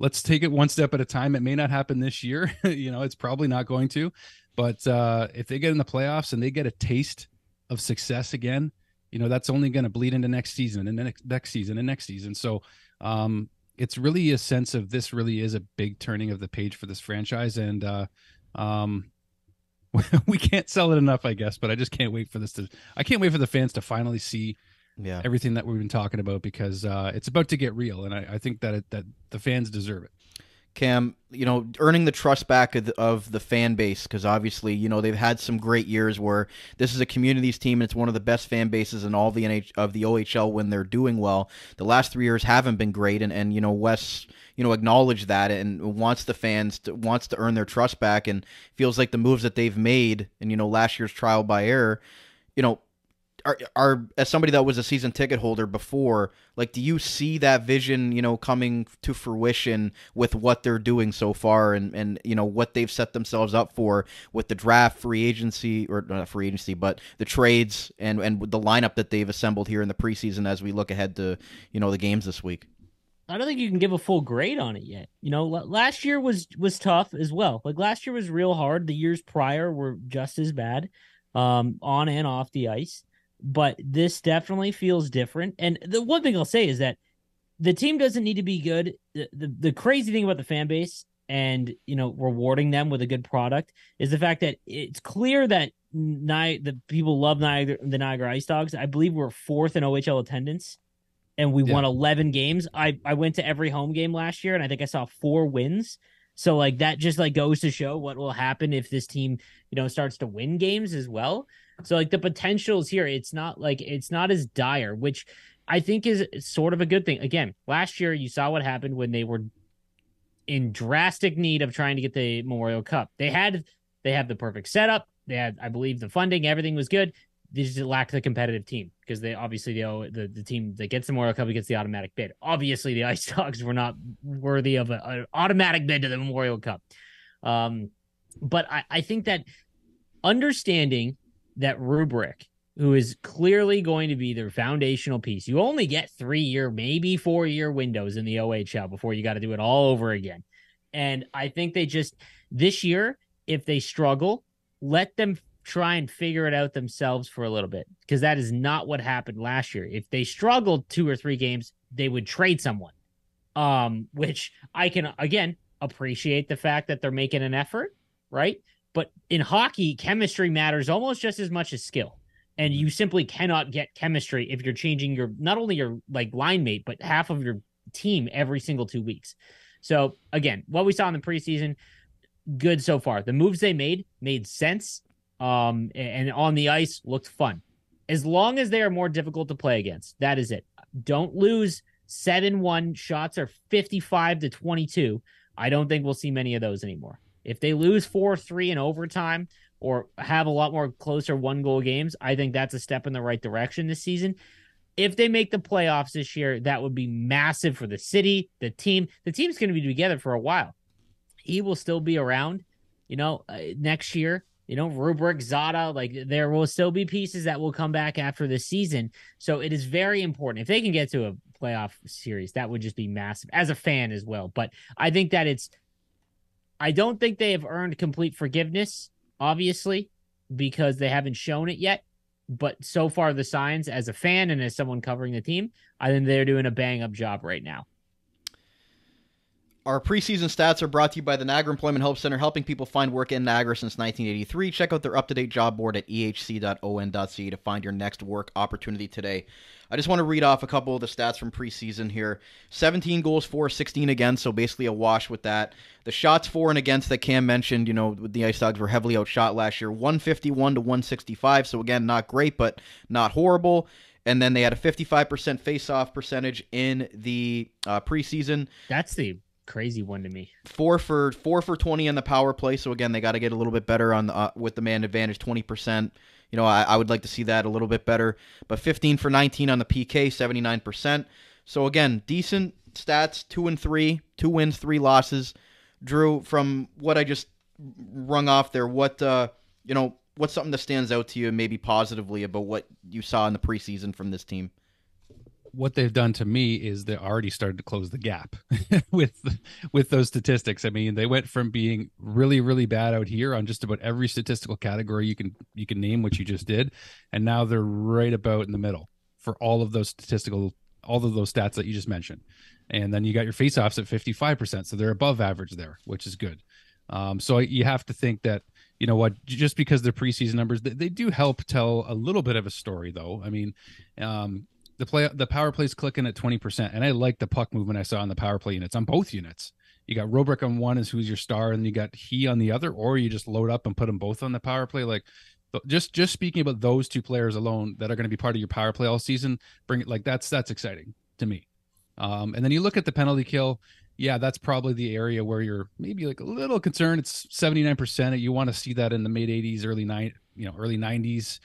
let's take it one step at a time. It may not happen this year. It's probably not going to, but if they get in the playoffs and they get a taste of success again, that's only going to bleed into next season and the next season and next season. So it's really a sense of this really is a big turning of the page for this franchise. And we can't sell it enough, I guess, but I just can't wait for I can't wait for the fans to finally see everything that we've been talking about, because it's about to get real. And I think that the fans deserve it. Cam, earning the trust back of the fan base, because obviously, they've had some great years where this is a communities team and it's one of the best fan bases in all the OHL when they're doing well. The last 3 years haven't been great, and Wes, acknowledged that and wants the fans wants to earn their trust back, and feels like the moves that they've made and last year's trial by error, are as somebody that was a season ticket holder before, like, do you see that vision, coming to fruition with what they're doing so far and what they've set themselves up for with the draft, free agency, or not free agency, but the trades and the lineup that they've assembled here in the preseason as we look ahead to, the games this week? I don't think you can give a full grade on it yet. Last year was tough as well. Like, last year was real hard. The years prior were just as bad, on and off the ice. But this definitely feels different. And the one thing I'll say is that the team doesn't need to be good. The crazy thing about the fan base and, rewarding them with a good product is the fact that it's clear that the people love the Niagara IceDogs. I believe we're 4th in OHL attendance, and we won 11 games. I went to every home game last year, and I think I saw 4 wins. So, like, that just, like, goes to show what will happen if this team, starts to win games as well. So, like, the potential is here. It's not as dire, which I think is sort of a good thing. Again, last year you saw what happened when they were in drastic need of trying to get the Memorial Cup. They have the perfect setup. They had, I believe, the funding. Everything was good. They just lacked the competitive team, because they obviously the team that gets the Memorial Cup gets the automatic bid. Obviously, the IceDogs were not worthy of an automatic bid to the Memorial Cup. But I think that understanding that rubric, who is clearly going to be their foundational piece. You only get 3-year, maybe 4-year windows in the OHL before you got to do it all over again. And I think this year, if they struggle, let them try and figure it out themselves for a little bit, because that is not what happened last year. If they struggled 2 or 3 games, they would trade someone, which I can, again, appreciate the fact that they're making an effort, right? But in hockey, chemistry matters almost just as much as skill. And you simply cannot get chemistry if you're changing not only your line mate, but half of your team every single 2 weeks. So again, what we saw in the preseason, good so far. The moves they made sense. And on the ice looked fun. As long as they are more difficult to play against, that is it. Don't lose 7-1 shots or 55-22. I don't think we'll see many of those anymore. If they lose 4-3 in overtime or have a lot more closer 1-goal games, I think that's a step in the right direction this season. If they make the playoffs this year, that would be massive for the city, the team. The team's going to be together for a while. He will still be around, next year. Rubric, Zada, there will still be pieces that will come back after this season. So it is very important. If they can get to a playoff series, that would just be massive as a fan as well. But I think that I don't think they have earned complete forgiveness, obviously, because they haven't shown it yet. But so far, the signs as a fan and as someone covering the team, I think they're doing a bang-up job right now. Our preseason stats are brought to you by the Niagara Employment Help Center, helping people find work in Niagara since 1983. Check out their up-to-date job board at ehc.on.ca to find your next work opportunity today. I just want to read off a couple of the stats from preseason here. 17 goals for, 16 against, so basically a wash with that. The shots for and against that Cam mentioned, the IceDogs were heavily outshot last year, 151-165, so again, not great, but not horrible. And then they had a 55% face-off percentage in the preseason. That's the crazy one to me. 4 for 20 on the power play. So again, they got to get a little bit better on the with the man advantage, 20%. I would like to see that a little bit better. But 15 for 19 on the PK, 79%. So again, decent stats, 2-3, 2 wins, 3 losses. Drew, from what I just rung off there, what's something that stands out to you maybe positively about what you saw in the preseason from this team? what they've done to me is they already started to close the gap with those statistics. I mean, they went from being really, really bad out here on just about every statistical category you can name, what you just did, and now they're right about in the middle for all of those stats that you just mentioned. And then you got your faceoffs at 55%, so they're above average there, which is good. So you have to think that, you know what, just because they're preseason numbers, they do help tell a little bit of a story, though. I mean, the power play's clicking at 20%, and I like the puck movement I saw on the power play units, on both units. You got Robrick on one, is who's your star, and you got he on the other, or you just load up and put them both on the power play. Like, just speaking about those two players alone that are going to be part of your power play all season, that's exciting to me. And then you look at the penalty kill. Yeah, that's probably the area where you're maybe like a little concerned. It's 79%. You want to see that in the mid 80s, early 90s,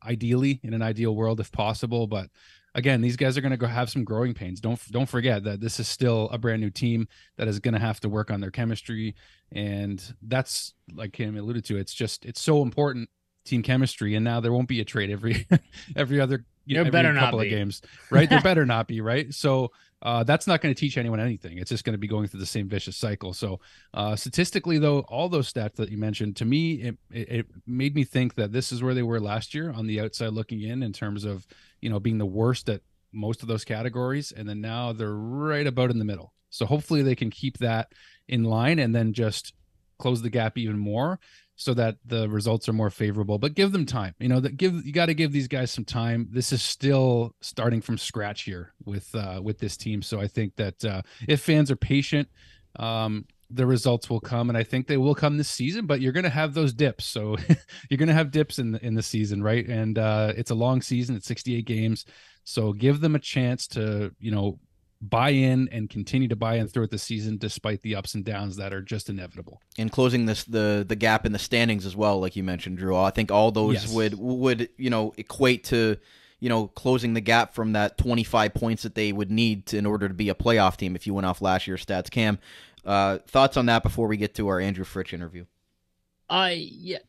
ideally, in an ideal world if possible. But again, these guys are going to go have some growing pains. Don't forget that this is still a brand new team that is going to have to work on their chemistry, and that's, like Kim alluded to, it's so important, team chemistry. And now there won't be a trade every other every couple of games, right? There better not be, right? So that's not going to teach anyone anything. It's just going to be going through the same vicious cycle. So statistically, though, all those stats that you mentioned, to me, it made me think that this is where they were last year on the outside looking in terms of, being the worst at most of those categories. And then now they're right about in the middle. So hopefully they can keep that in line and then just close the gap even more, so that the results are more favorable. But give them time. You got to give these guys some time. This is still starting from scratch here with this team. So I think that if fans are patient, the results will come, and I think they will come this season. But you're going to have those dips. So you're going to have dips in the season, right? And it's a long season. It's 68 games. So give them a chance to buy in and continue to buy in throughout the season, despite the ups and downs that are just inevitable. And closing the gap in the standings as well, like you mentioned, Drew. I think all those would equate to closing the gap from that 25 points that they would need in order to be a playoff team if you went off last year's stats. Cam, thoughts on that before we get to our Andrew Fritsch interview? Again,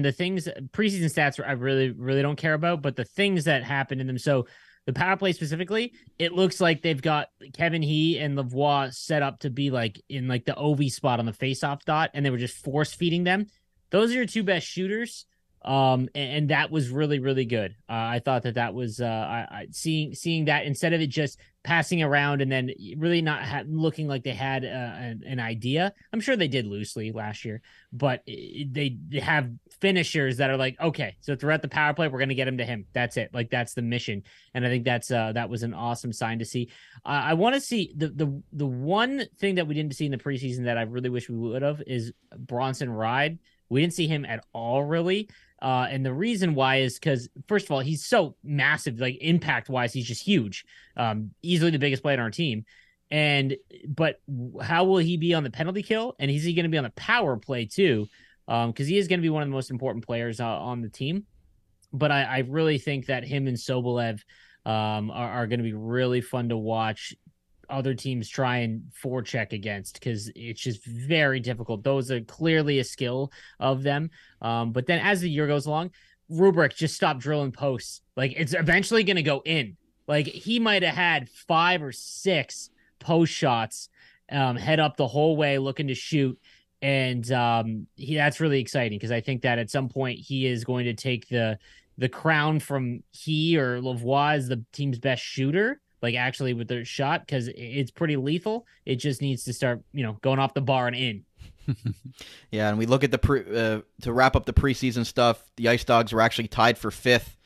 the things, preseason stats I really, really don't care about, but the things that happened in them. So the power play specifically, it looks like they've got Kevin He and Lavoie set up to be in the OV spot on the faceoff dot, and they were just force feeding them. Those are your two best shooters. And that was really, really good. I thought that was seeing that, instead of it just passing around and then really not looking like they had an idea. I'm sure they did loosely last year, but they have finishers that are like, okay, so throughout the power play, we're going to get him to him. That's it. Like, that's the mission. And I think that was an awesome sign to see. I want to see the one thing that we didn't see in the preseason that I really wish we would have is Bronson Ride. We didn't see him at all, really. And the reason why is because, first of all, he's so massive, like impact-wise, he's just huge. Easily the biggest player on our team. But how will he be on the penalty kill? And is he going to be on the power play too? Because he is going to be one of the most important players on the team. But I really think that him and Sobolev are going to be really fun to watch other teams try and forecheck against, because it's just very difficult. Those are clearly a skill of them. But then as the year goes along, Rubrick just stopped drilling posts. Like, it's eventually going to go in. Like, he might have had 5 or 6 post shots, head up the whole way looking to shoot. And that's really exciting, because I think that at some point he is going to take the crown from he or Lavoie as the team's best shooter, like actually with their shot, because it's pretty lethal. It just needs to start, going off the bar and in. Yeah, and we look at to wrap up the preseason stuff, the IceDogs were actually tied for 5th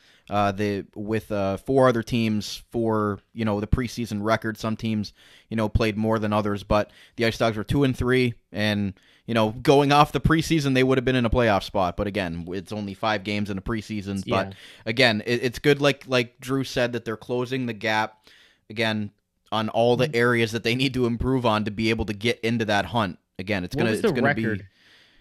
with 4 other teams for, the preseason record. Some teams, played more than others, but the IceDogs were 2-3, and, going off the preseason, they would have been in a playoff spot. But again, it's only 5 games in the preseason. Yeah. But again, it's good, like Drew said, that they're closing the gap, again, on all the areas that they need to improve on to be able to get into that hunt. Again, it's going to be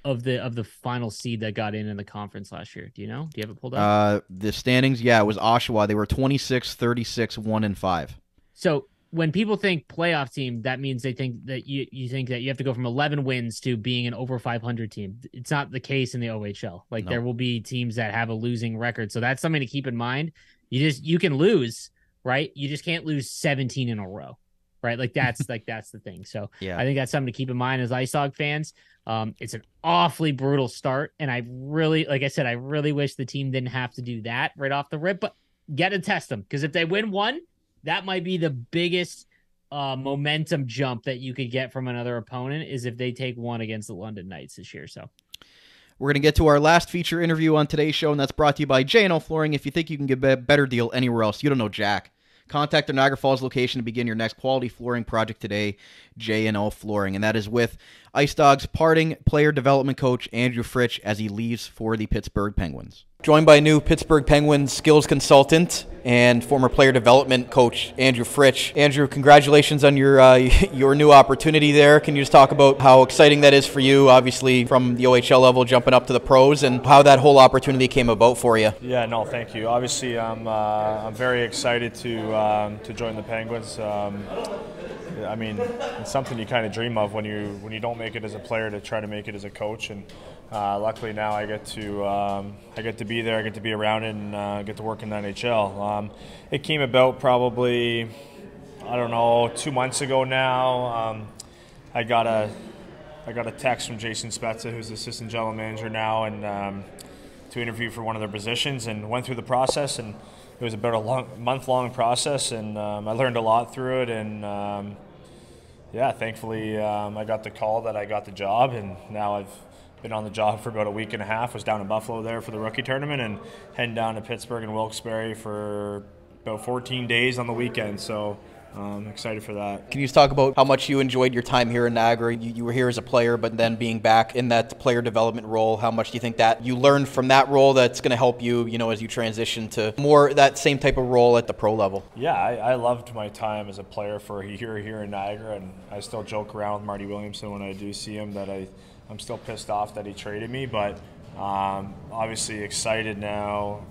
of the final seed that got in the conference last year. Do you know? Do you have it pulled up? The standings, yeah, it was Oshawa. They were 26, 36, 1-5. So when people think playoff team, that means they think that you think that you have to go from 11 wins to being an over 500 team. It's not the case in the OHL. Like, there will be teams that have a losing record. So that's something to keep in mind. You can lose, right? You just can't lose 17 in a row, right? Like that's that's the thing. So Yeah. I think that's something to keep in mind as IceDog fans. It's an awfully brutal start, and I really, like I said, I really wish the team didn't have to do that right off the rip. But get to test them, because if they win one, that might be the biggest momentum jump that you could get from another opponent, is if they take one against the London Knights this year. So we're going to get to our last feature interview on today's show, and that's brought to you by J&L Flooring. If you think you can get a better deal anywhere else, you don't know jack. Contact their Niagara Falls location to begin your next quality flooring project today, J&L Flooring. And that is with IceDogs parting player development coach Andrew Fritsch as he leaves for the Pittsburgh Penguins. Joined by new Pittsburgh Penguins skills consultant and former player development coach Andrew Fritsch. Andrew, congratulations on your new opportunity there. Can you just talk about how exciting that is for you, obviously from the OHL level jumping up to the pros, and how that whole opportunity came about for you? Yeah, no, thank you. Obviously, I'm very excited to join the Penguins. I mean, it's something you kind of dream of when you don't make it as a player, to try to make it as a coach. And luckily now I get to be there, I get to be around it, and get to work in the NHL. It came about probably, I don't know, 2 months ago now. I got a text from Jason Spezza, who's the assistant general manager now, and to interview for one of their positions, and went through the process, and it was about a month-long process, and I learned a lot through it, and yeah, thankfully I got the call that I got the job, and now I've been on the job for about a week and a half. Was down in Buffalo there for the rookie tournament, and heading down to Pittsburgh and Wilkes-Barre for about 14 days on the weekend, so I'm excited for that. Can you just talk about how much you enjoyed your time here in Niagara? You were here as a player, but then being back in that player development role, how much do you think that you learned from that role that's going to help you, as you transition to more that same type of role at the pro level? Yeah, I loved my time as a player for a year here in Niagara, and I still joke around with Marty Williamson when I do see him that I'm still pissed off that he traded me, but obviously excited now.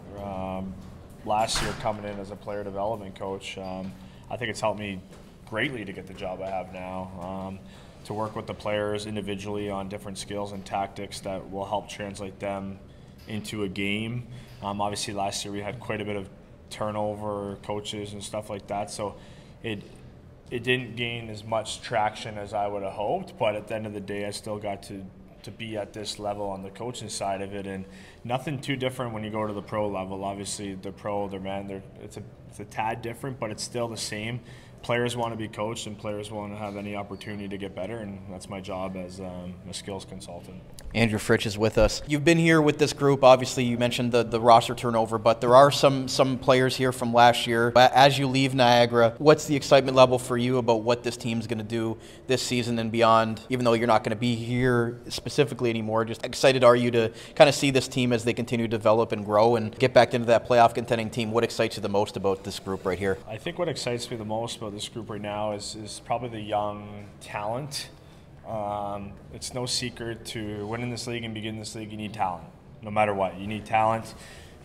Last year coming in as a player development coach, I think it's helped me greatly to get the job I have now, to work with the players individually on different skills and tactics that will help translate them into a game. Obviously last year we had quite a bit of turnover, coaches and stuff like that, so it didn't gain as much traction as I would have hoped, but at the end of the day I still got to be at this level on the coaching side of it, and nothing too different when you go to the pro level. Obviously the pro, it's a tad different, but it's still the same. Players want to be coached, and players want to have any opportunity to get better, and that's my job as a skills consultant. Andrew Fritsch is with us. You've been here with this group. Obviously, you mentioned the roster turnover, but there are some players here from last year. As you leave Niagara, what's the excitement level for you about what this team's going to do this season and beyond? Even though you're not going to be here specifically anymore, just excited are you to kind of see this team as they continue to develop and grow and get back into that playoff contending team? What excites you the most about this group right here? I think what excites me the most about this group right now is probably the young talent. It's no secret to win in this league and begin this league, you need talent. No matter what, you need talent,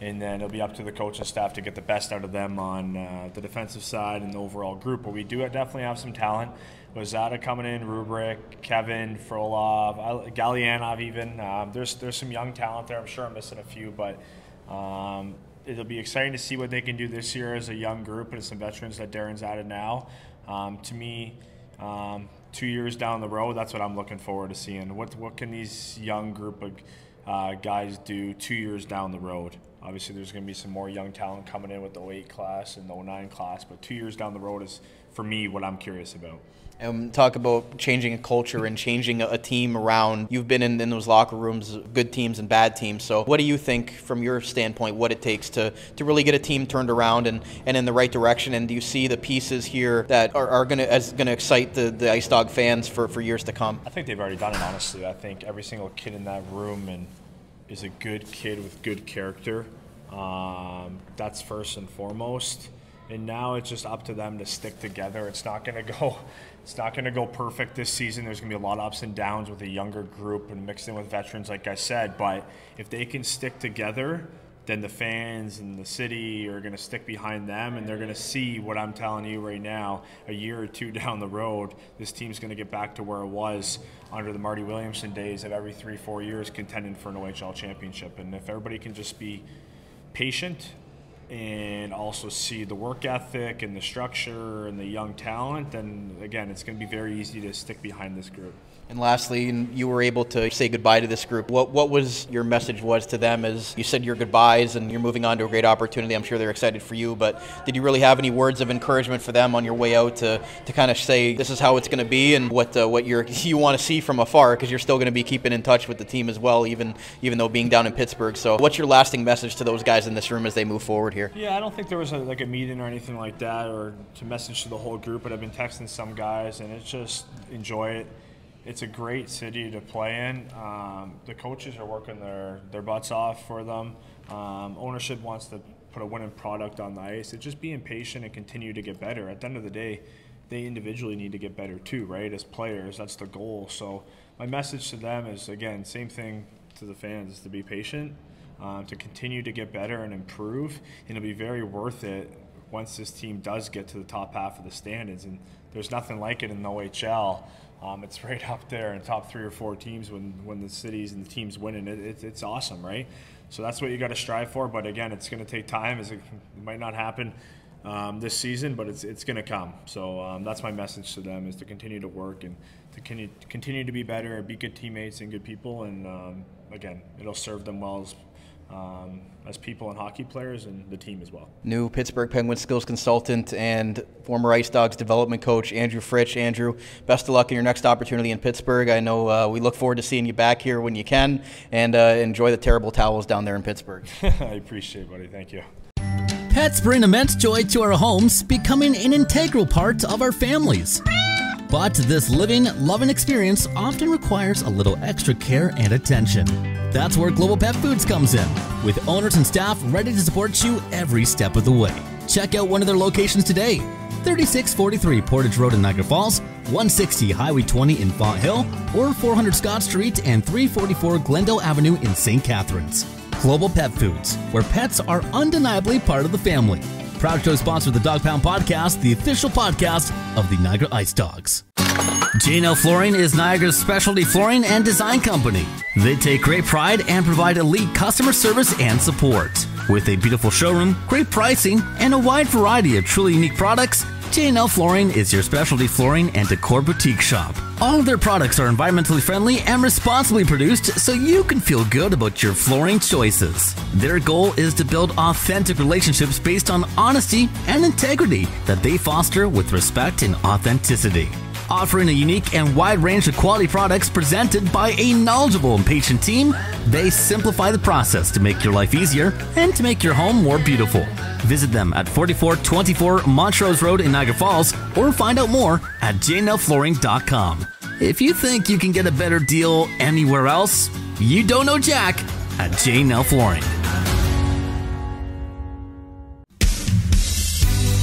and then it'll be up to the coaching staff to get the best out of them on the defensive side and the overall group. But we do definitely have some talent. Lozada coming in, Rubrick, Kevin, Frolov, Galyanov even. There's some young talent there. I'm sure I'm missing a few, but it'll be exciting to see what they can do this year as a young group and some veterans that Darren's added now. To me, 2 years down the road, that's what I'm looking forward to seeing. What can these young group of guys do 2 years down the road? Obviously, there's going to be some more young talent coming in with the 08 class and the 09 class, but 2 years down the road is, for me, what I'm curious about. And talk about changing a culture and changing a team around. You've been in those locker rooms, good teams and bad teams. So what do you think, from your standpoint, what it takes to really get a team turned around and in the right direction? And do you see the pieces here that are going to excite the IceDog fans for years to come? I think they've already done it, honestly. I think every single kid in that room is a good kid with good character. That's first and foremost. And now it's just up to them to stick together. It's not going to go perfect this season. There's going to be a lot of ups and downs with a younger group and mixed in with veterans, like I said. But if they can stick together, then the fans and the city are going to stick behind them, and they're going to see what I'm telling you right now. A year or two down the road, this team's going to get back to where it was under the Marty Williamson days of every 3-4 years contending for an OHL championship. And if everybody can just be patient and also see the work ethic and the structure and the young talent, then again, it's going to be very easy to stick behind this group. And lastly, you were able to say goodbye to this group. What was your message was to them as you said your goodbyes and you're moving on to a great opportunity? I'm sure they're excited for you, but did you really have any words of encouragement for them on your way out to kind of say this is how it's going to be and what you want to see from afar, because you're still going to be keeping in touch with the team as well, even though being down in Pittsburgh. So what's your lasting message to those guys in this room as they move forward here? Yeah, I don't think there was a meeting or anything like that or to message to the whole group, but I've been texting some guys, and it's just enjoy it. It's a great city to play in. The coaches are working their butts off for them. Ownership wants to put a winning product on the ice. It's just being patient and continue to get better. At the end of the day, they individually need to get better too, right? As players, that's the goal. So my message to them is, again, same thing to the fans, is to be patient, to continue to get better and improve. And it'll be very worth it once this team does get to the top half of the standings. And there's nothing like it in the OHL. It's right up there in top 3 or 4 teams when the cities and the teams win, and it's awesome, right? So that's what you got to strive for. But again, it's going to take time. It might not happen this season, but it's going to come. So that's my message to them, is to continue to work and to continue to be better and be good teammates and good people. And again, it'll serve them well as people and hockey players and the team as well. New Pittsburgh Penguins skills consultant and former IceDogs development coach Andrew Fritsch. Andrew, best of luck in your next opportunity in Pittsburgh. I know we look forward to seeing you back here when you can, and enjoy the terrible towels down there in Pittsburgh. I appreciate it, buddy. Thank you. Pets bring immense joy to our homes, becoming an integral part of our families. But this living, loving experience often requires a little extra care and attention. That's where Global Pet Foods comes in, with owners and staff ready to support you every step of the way. Check out one of their locations today: 3643 Portage Road in Niagara Falls, 160 Highway 20 in Font Hill, or 400 Scott Street and 344 Glendale Avenue in St. Catharines. Global Pet Foods, where pets are undeniably part of the family. Proud to sponsor the Dog Pound Podcast, the official podcast of the Niagara IceDogs. J&L Flooring is Niagara's specialty flooring and design company. They take great pride and provide elite customer service and support. With a beautiful showroom, great pricing, and a wide variety of truly unique products, J&L Flooring is your specialty flooring and decor boutique shop. All of their products are environmentally friendly and responsibly produced, so you can feel good about your flooring choices. Their goal is to build authentic relationships based on honesty and integrity that they foster with respect and authenticity. Offering a unique and wide range of quality products presented by a knowledgeable and patient team, they simplify the process to make your life easier and to make your home more beautiful. Visit them at 4424 Montrose Road in Niagara Falls, or find out more at jnlflooring.com. If you think you can get a better deal anywhere else, you don't know Jack at J&L Flooring.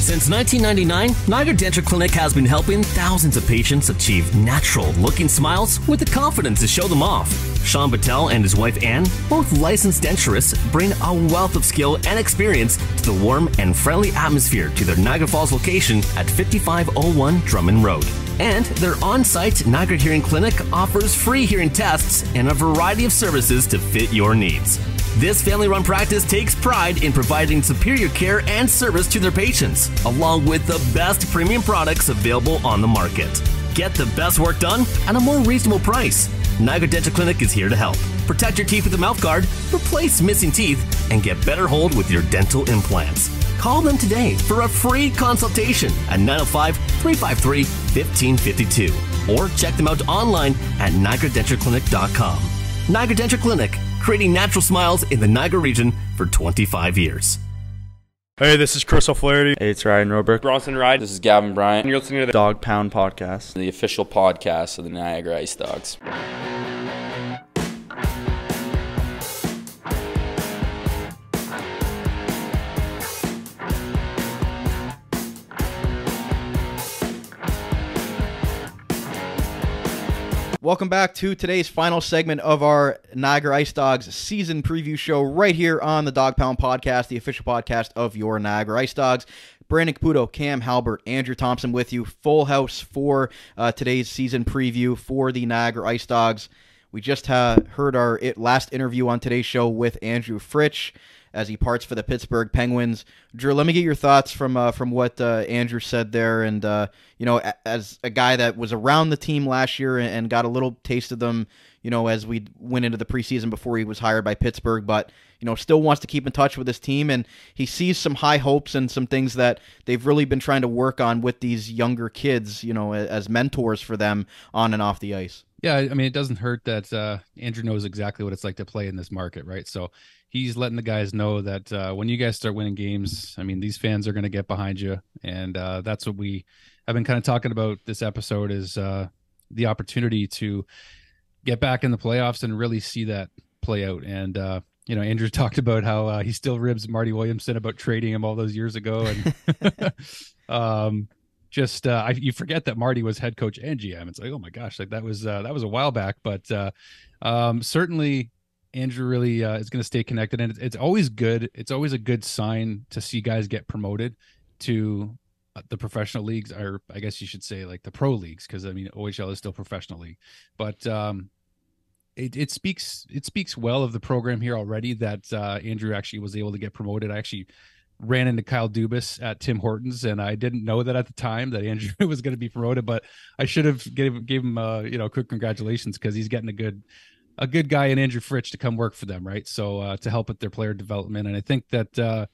Since 1999, Niagara Denture Clinic has been helping thousands of patients achieve natural-looking smiles with the confidence to show them off. Sean Patel and his wife Ann, both licensed denturists, bring a wealth of skill and experience to the warm and friendly atmosphere to their Niagara Falls location at 5501 Drummond Road. And their on-site Niagara Hearing Clinic offers free hearing tests and a variety of services to fit your needs. This family-run practice takes pride in providing superior care and service to their patients, along with the best premium products available on the market. Get the best work done at a more reasonable price. Niagara Denture Clinic is here to help. Protect your teeth with a mouth guard, replace missing teeth, and get better hold with your dental implants. Call them today for a free consultation at 905-353-1552, or check them out online at niagaradentureclinic.com. Niagara Denture Clinic, creating natural smiles in the Niagara region for 25 years. Hey, this is Chris O'Flaherty. Hey, it's Ryan Roebuck. Bronson Ride. This is Gavin Bryant. And you're listening to the Dog Pound Podcast, the official podcast of the Niagara IceDogs. Welcome back to today's final segment of our Niagara IceDogs season preview show right here on the Dog Pound Podcast, the official podcast of your Niagara IceDogs. Brandon Caputo, Cam Halbert, Andrew Thompson with you. Full house for today's season preview for the Niagara IceDogs. We just heard our last interview on today's show with Andrew Fritsch. as he parts for the Pittsburgh Penguins. Drew, let me get your thoughts from what Andrew said there. And, as a guy that was around the team last year and got a little taste of them, as we went into the preseason before he was hired by Pittsburgh, but, still wants to keep in touch with his team. And he sees some high hopes and some things that they've really been trying to work on with these younger kids, as mentors for them on and off the ice. Yeah, I mean, it doesn't hurt that Andrew knows exactly what it's like to play in this market, right? So he's letting the guys know that when you guys start winning games, I mean, these fans are going to get behind you. And that's what we have been kind of talking about this episode is the opportunity to get back in the playoffs and really see that play out. And, Andrew talked about how he still ribs Marty Williamson about trading him all those years ago. And you forget that Marty was head coach and GM. It's like, oh my gosh, like that was a while back, but certainly Andrew really is going to stay connected, and it's always good. It's always a good sign to see guys get promoted to the professional leagues, or I guess you should say like the pro leagues, because I mean OHL is still professional league, but it speaks well of the program here already that Andrew actually was able to get promoted. I actually ran into Kyle Dubas at Tim Hortons, and I didn't know that at the time that Andrew was going to be promoted, but I should have gave him quick congratulations, because he's getting a good guy in Andrew Fritsch to come work for them, right? So to help with their player development. And I think that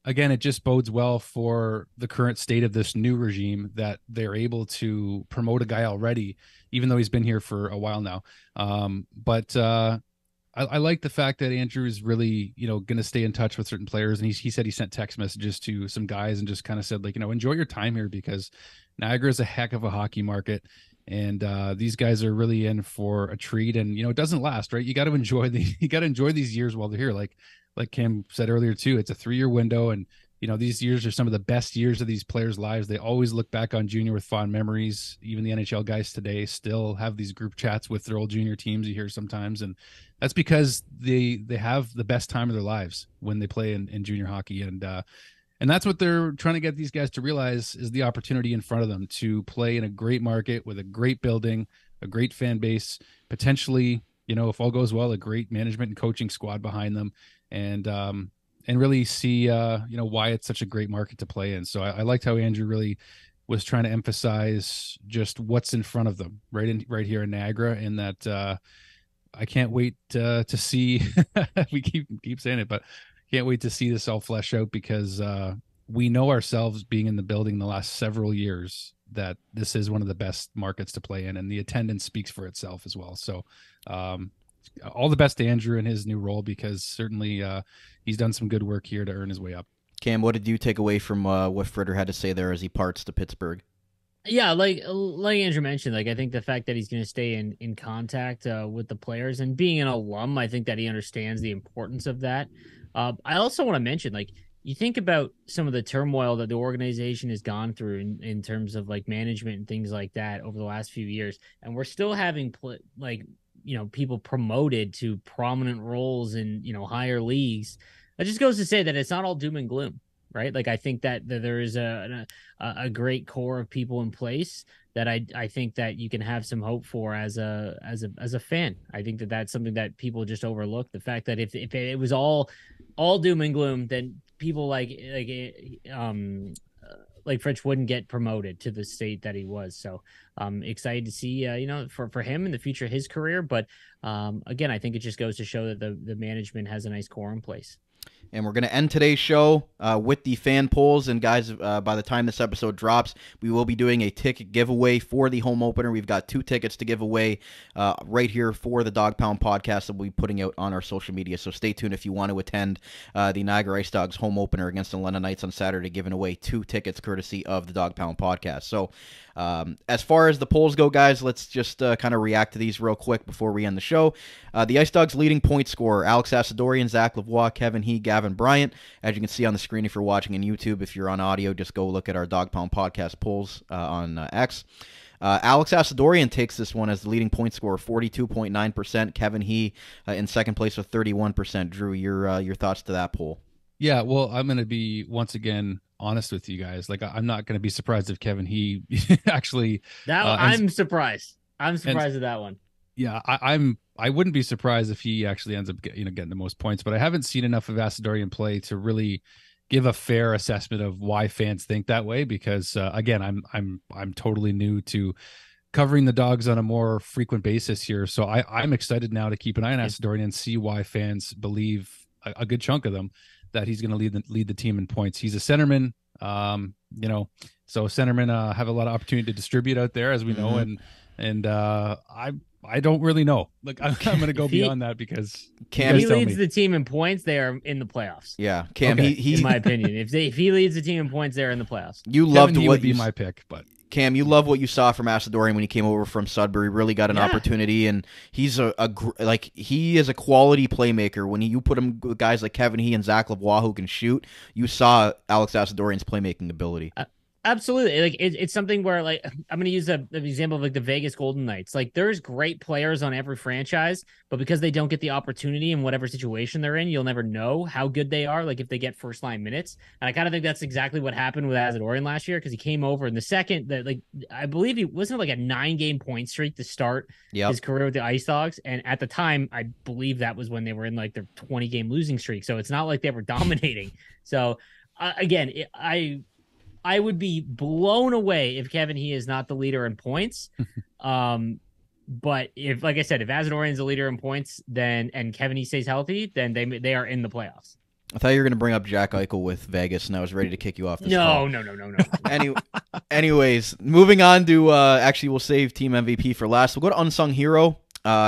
again, it just bodes well for the current state of this new regime that they're able to promote a guy already, even though he's been here for a while now. But I like the fact that Andrew is really, going to stay in touch with certain players. And he said he sent text messages to some guys and just kind of said, like, enjoy your time here, because Niagara is a heck of a hockey market. And these guys are really in for a treat. And, it doesn't last, right? You got to enjoy these years while they're here. Like Cam said earlier too, it's a 3-year window. And, these years are some of the best years of these players' lives. They always look back on junior with fond memories. Even the NHL guys today still have these group chats with their old junior teams you hear sometimes. And that's because they have the best time of their lives when they play in junior hockey. And that's what they're trying to get these guys to realize is the opportunity in front of them to play in a great market with a great building, a great fan base, potentially, if all goes well, a great management and coaching squad behind them. And really see, why it's such a great market to play in. So I liked how Andrew really was trying to emphasize just what's in front of them right here in Niagara. And that I can't wait to see, we keep saying it, but can't wait to see this all flesh out, because we know ourselves being in the building the last several years that this is one of the best markets to play in, and the attendance speaks for itself as well. So all the best to Andrew in his new role, because certainly he's done some good work here to earn his way up. Cam, what did you take away from what Fritter had to say there as he parts to Pittsburgh? Yeah, like Andrew mentioned, I think the fact that he's going to stay in contact with the players and being an alum, I think that he understands the importance of that. I also want to mention, you think about some of the turmoil that the organization has gone through in terms of management and things like that over the last few years, and we're still having people promoted to prominent roles in higher leagues. That just goes to say that it's not all doom and gloom, right? I think that there is a great core of people in place that I think that you can have some hope for as a fan. I think that that's something that people just overlook. The fact that if it was all doom and gloom, then people like Fritsch wouldn't get promoted to the state that he was. So excited to see, for him in the future of his career. But again, I think it just goes to show that the management has a nice core in place. And we're going to end today's show with the fan polls. And guys, by the time this episode drops, we will be doing a ticket giveaway for the home opener. We've got 2 tickets to give away right here for the Dog Pound podcast that we'll be putting out on our social media. So stay tuned if you want to attend the Niagara IceDogs home opener against the London Knights on Saturday, giving away 2 tickets courtesy of the Dog Pound podcast. So as far as the polls go, guys, let's just kind of react to these real quick before we end the show. The IceDogs leading point scorer, Alex Asadorian, Zach Lavoie, Kevin He, Gavin Bryant. As you can see on the screen if you're watching on YouTube, if you're on audio, just go look at our Dog Pound podcast polls on X. Alex Asadorian takes this one as the leading point scorer, 42.9%. Kevin He in second place with 31%. Drew, your thoughts to that poll? Yeah, well, I'm going to be, once again, honest with you guys. I'm not going to be surprised if Kevin He actually... I'm surprised. I'm surprised at that one. Yeah, I'm I wouldn't be surprised if he actually ends up getting the most points, but I haven't seen enough of Asadorian play to really give a fair assessment of why fans think that way. Because again, I'm totally new to covering the Dogs on a more frequent basis here, so I'm excited now to keep an eye on Asadorian and see why fans believe, a good chunk of them, that he's going to lead the team in points. He's a centerman, so centermen have a lot of opportunity to distribute out there, as we know, and I don't really know. Like I'm going to go beyond that because Cam, he leads the team in points, they are in the playoffs. Yeah, Cam. Okay. He in my opinion, if he leads the team in points, they're in the playoffs. You loved Kevin, what would be my pick, but Cam, you love what you saw from Asadorian when he came over from Sudbury. Really got an opportunity, and he's he is a quality playmaker. When you put him with guys like Kevin He and Zach Lavoie who can shoot, you saw Alex Asadorian's playmaking ability. Absolutely. Like it's something where, like, I'm going to use the example of like the Vegas Golden Knights. Like there's great players on every franchise, but because they don't get the opportunity in whatever situation they're in, you'll never know how good they are. Like if they get first line minutes. And I kind of think that's exactly what happened with Asadorian last year, because he came over in the second that, like, I believe he wasn't like a 9-game point streak to start his career with the IceDogs. And at the time, I believe that was when they were in like their 20-game losing streak. So it's not like they were dominating. So again, I would be blown away if Kevin He is not the leader in points. But if, like I said, if Asadorian is the leader in points, then and Kevin He stays healthy, then they are in the playoffs. I thought you were going to bring up Jack Eichel with Vegas, and I was ready to kick you off this call. No. Anyways, moving on to actually, we'll save team MVP for last. We'll go to unsung hero.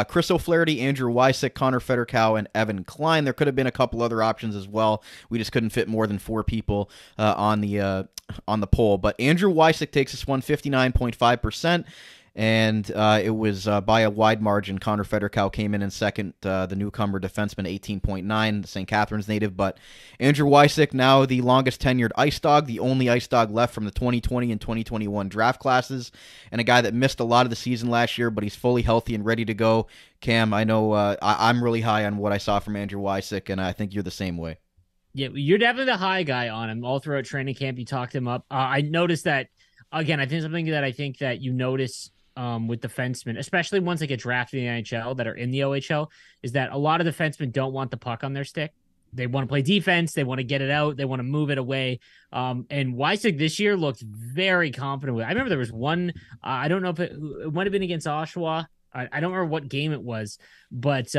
Chris O'Flaherty, Andrew Wysick, Connor Federkow, and Evan Klein. There could have been a couple other options as well. We just couldn't fit more than 4 people on the poll. But Andrew Wysick takes this one, 59.5%. And it was by a wide margin. Connor Federkow came in second, the newcomer defenseman, 18.9, the St. Catharines native. But Andrew Wysick, now the longest tenured Ice Dog, the only Ice Dog left from the 2020 and 2021 draft classes, and a guy that missed a lot of the season last year, but he's fully healthy and ready to go. Cam, I know I'm really high on what I saw from Andrew Wysick, and I think you're the same way. Yeah, you're definitely the high guy on him. All throughout training camp, you talked him up. I noticed that, again, I think something that I think that you notice with defensemen, especially ones that get drafted in the NHL that are in the OHL, is that a lot of defensemen don't want the puck on their stick. They want to play defense. They want to get it out. They want to move it away. And Wysick this year looked very confident with it. I remember there was one, I don't know if it might have been against Oshawa. I don't remember what game it was, but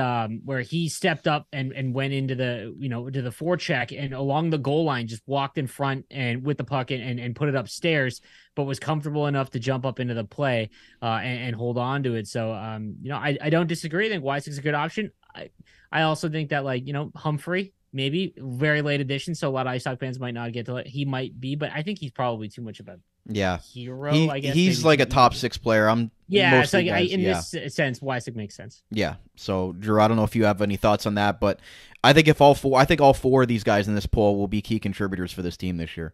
where he stepped up and went into the, to the forecheck and along the goal line, just walked in front and with the puck and put it upstairs, but was comfortable enough to jump up into the play and hold on to it. So, I don't disagree. I think Wysick's a good option. I also think that, like, Humphrey, maybe very late addition, so a lot of IceDog fans might not get to it. He might be, but I think he's probably too much of a hero. I guess he's like a top 6 player. So in this sense, Wysick makes sense. Yeah. So Drew, I don't know if you have any thoughts on that, but I think all four of these guys in this poll will be key contributors for this team this year.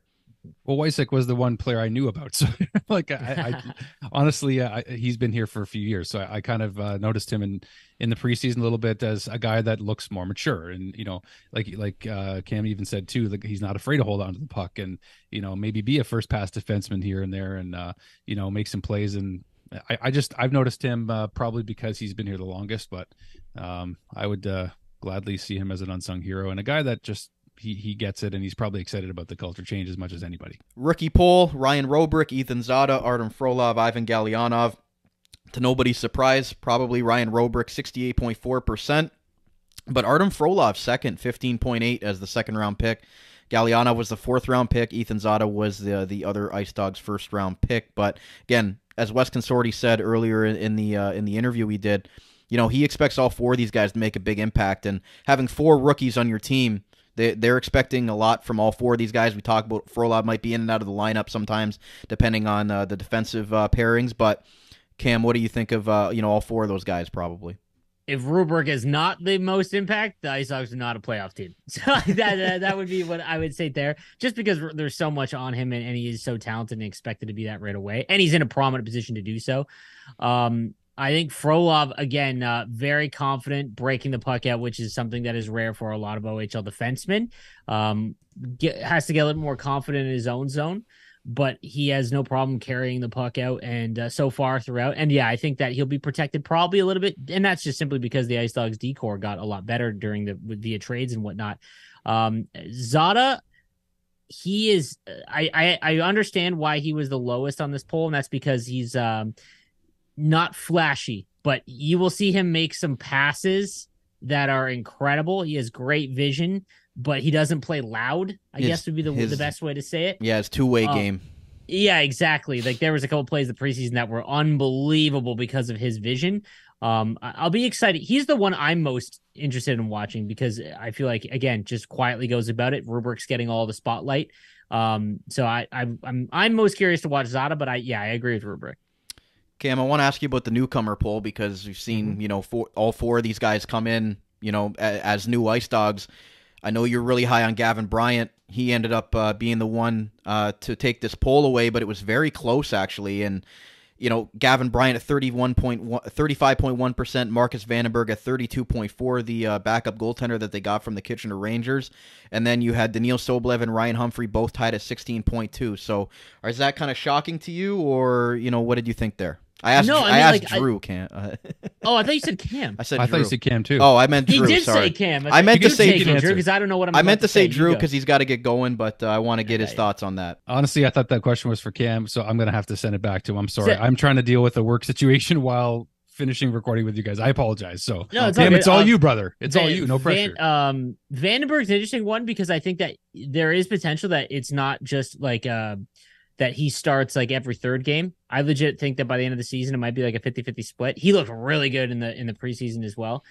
Well, Wysick was the one player I knew about, so like I honestly, he's been here for a few years, so I kind of noticed him in the preseason a little bit as a guy that looks more mature, and like Cam even said too, like he's not afraid to hold on to the puck and maybe be a first pass defenseman here and there, and make some plays. And I've noticed him probably because he's been here the longest, but I would gladly see him as an unsung hero and a guy that just. He gets it, and he's probably excited about the culture change as much as anybody. Rookie poll: Ryan Robrick, Ethan Zada, Artem Frolov, Ivan Galyanov. To nobody's surprise, probably Ryan Robrick, 68.4%. But Artem Frolov, second, 15.8% as the second-round pick. Galyanov was the fourth-round pick. Ethan Zada was the other IceDogs first-round pick. But, again, as Wes Consorti said earlier in the interview we did, he expects all 4 of these guys to make a big impact. And having 4 rookies on your team, they're expecting a lot from all 4 of these guys. We talk about Frolov might be in and out of the lineup sometimes, depending on the defensive pairings. But Cam, what do you think of all 4 of those guys? Probably. If Rubrick is not the most impact, the IceDogs are not a playoff team. So that would be what I would say there. Just because there's so much on him and he is so talented and expected to be that right away, and he's in a prominent position to do so. I think Frolov, again, very confident breaking the puck out, which is something that is rare for a lot of OHL defensemen. Has to get a little more confident in his own zone. but he has no problem carrying the puck out and so far throughout. And yeah, I think that he'll be protected probably a little bit, and that's just simply because the IceDogs D-core got a lot better during via trades and whatnot. Zada, he is. I understand why he was the lowest on this poll, and that's because he's not flashy, but you will see him make some passes that are incredible. He has great vision, but he doesn't play loud, I guess would be the best way to say it. Yeah, it's two-way game. Yeah, exactly. Like there was a couple plays the preseason that were unbelievable because of his vision. I'll be excited. He's the one I'm most interested in watching because I feel like, again, just quietly goes about it. Rubrick's getting all the spotlight. So I'm most curious to watch Zada, but I agree with Rubrick. Cam, I want to ask you about the newcomer poll because we've seen, all four of these guys come in, as new IceDogs. I know you're really high on Gavin Bryant. He ended up being the one to take this poll away, but it was very close, actually. And, Gavin Bryant at 35.1%, Marcus Vandenberg at 32.4%, the backup goaltender that they got from the Kitchener Rangers. And then you had Daniil Soblev and Ryan Humphrey both tied at 16.2%. So is that kind of shocking to you, or, what did you think there? I asked Drew, Cam. Oh, I thought you said Cam. I thought you said Cam too. Oh, I meant Drew. He did sorry. say Cam. I meant to say Drew because I don't know what I meant to say Drew because he's got to get going, but I want to get his thoughts on that. Honestly, I thought that question was for Cam, so I'm going to have to send it back to him. I'm sorry. I'm trying to deal with a work situation finishing recording with you guys. I apologize. So, no, it's Cam, all it's all you, brother. It's all you. No pressure. Vandenberg's an interesting one because I think that there is potential that it's not just like that he starts like every third game. I legit think that by the end of the season, it might be like a 50-50 split. He looked really good in the preseason as well.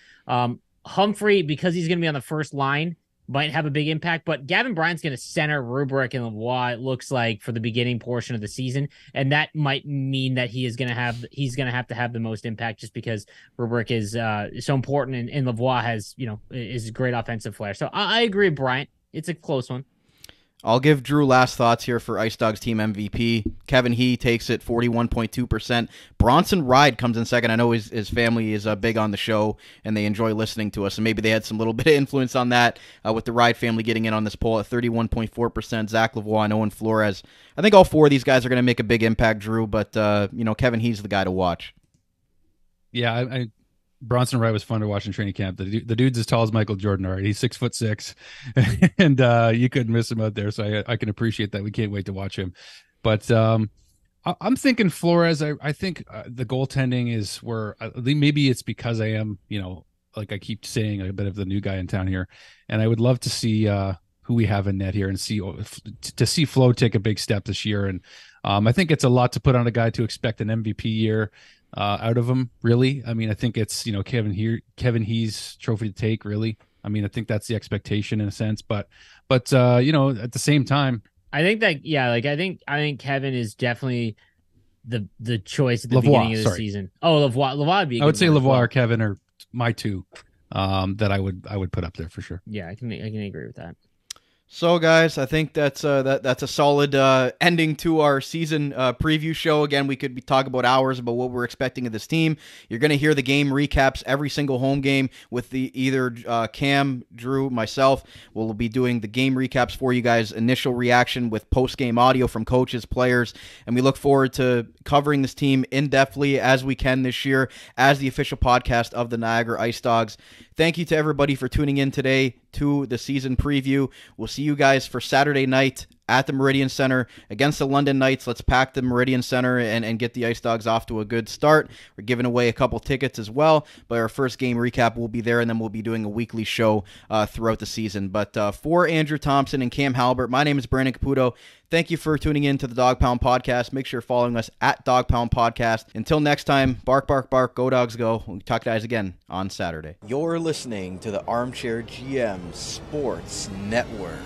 Humphrey, because he's going to be on the first line, might have a big impact, but Gavin Bryant's going to center Rubrick and Lavoie, it looks like, for the beginning portion of the season. And that might mean that he's going to have to have the most impact just because Rubrick is so important and Lavoie has, is a great offensive flair. So I agree with Bryant. It's a close one. I'll give Drew last thoughts here for IceDogs team MVP. Kevin He takes it 41.2%. Bronson Ride comes in second. I know his family is big on the show and they enjoy listening to us, and maybe they had some little bit of influence on that with the Ride family getting in on this poll at 31.4%. Zach Lavoie and Owen Flores. I think all four of these guys are going to make a big impact, Drew, but Kevin He's the guy to watch. Yeah, Bronson Wright was fun to watch in training camp. The dude's as tall as Michael Jordan. All right, he's 6'6", and you couldn't miss him out there. So I can appreciate that. We can't wait to watch him. But I'm thinking Flores. I think the goaltending is where maybe it's because I am, like I keep saying, a bit of the new guy in town here, and I would love to see who we have in net here and see Flo take a big step this year. And I think it's a lot to put on a guy to expect an MVP year out of him, really. I mean, I think it's, Kevin He's trophy to take, really. I mean, I think that's the expectation in a sense, but at the same time, I think that, I think Kevin is definitely the choice at the beginning of the season. Oh, Lavoie would be. I would say Lavoie or Kevin are my two that I would put up there for sure. Yeah, I can agree with that. So, guys, I think that's a solid ending to our season preview show. Again, we could be talking about hours about what we're expecting of this team. You're going to hear the game recaps every single home game with either Cam, Drew, myself. We'll be doing the game recaps for you guys, initial reaction with post-game audio from coaches, players, and we look forward to covering this team in-depthly as we can this year as the official podcast of the Niagara IceDogs. Thank you to everybody for tuning in today to the season preview. We'll see you guys for Saturday night at the Meridian Center against the London Knights. Let's pack the Meridian Center and get the IceDogs off to a good start. We're giving away a couple tickets as well, but our first game recap will be there, and then we'll be doing a weekly show throughout the season. But for Andrew Thompson and Cam Halbert, my name is Brandon Caputo. Thank you for tuning in to the Dog Pound Podcast. Make sure you're following us at Dog Pound Podcast. Until next time, bark, bark, bark, go Dogs go. We'll talk to you guys again on Saturday. You're listening to the Armchair GM Sports Network.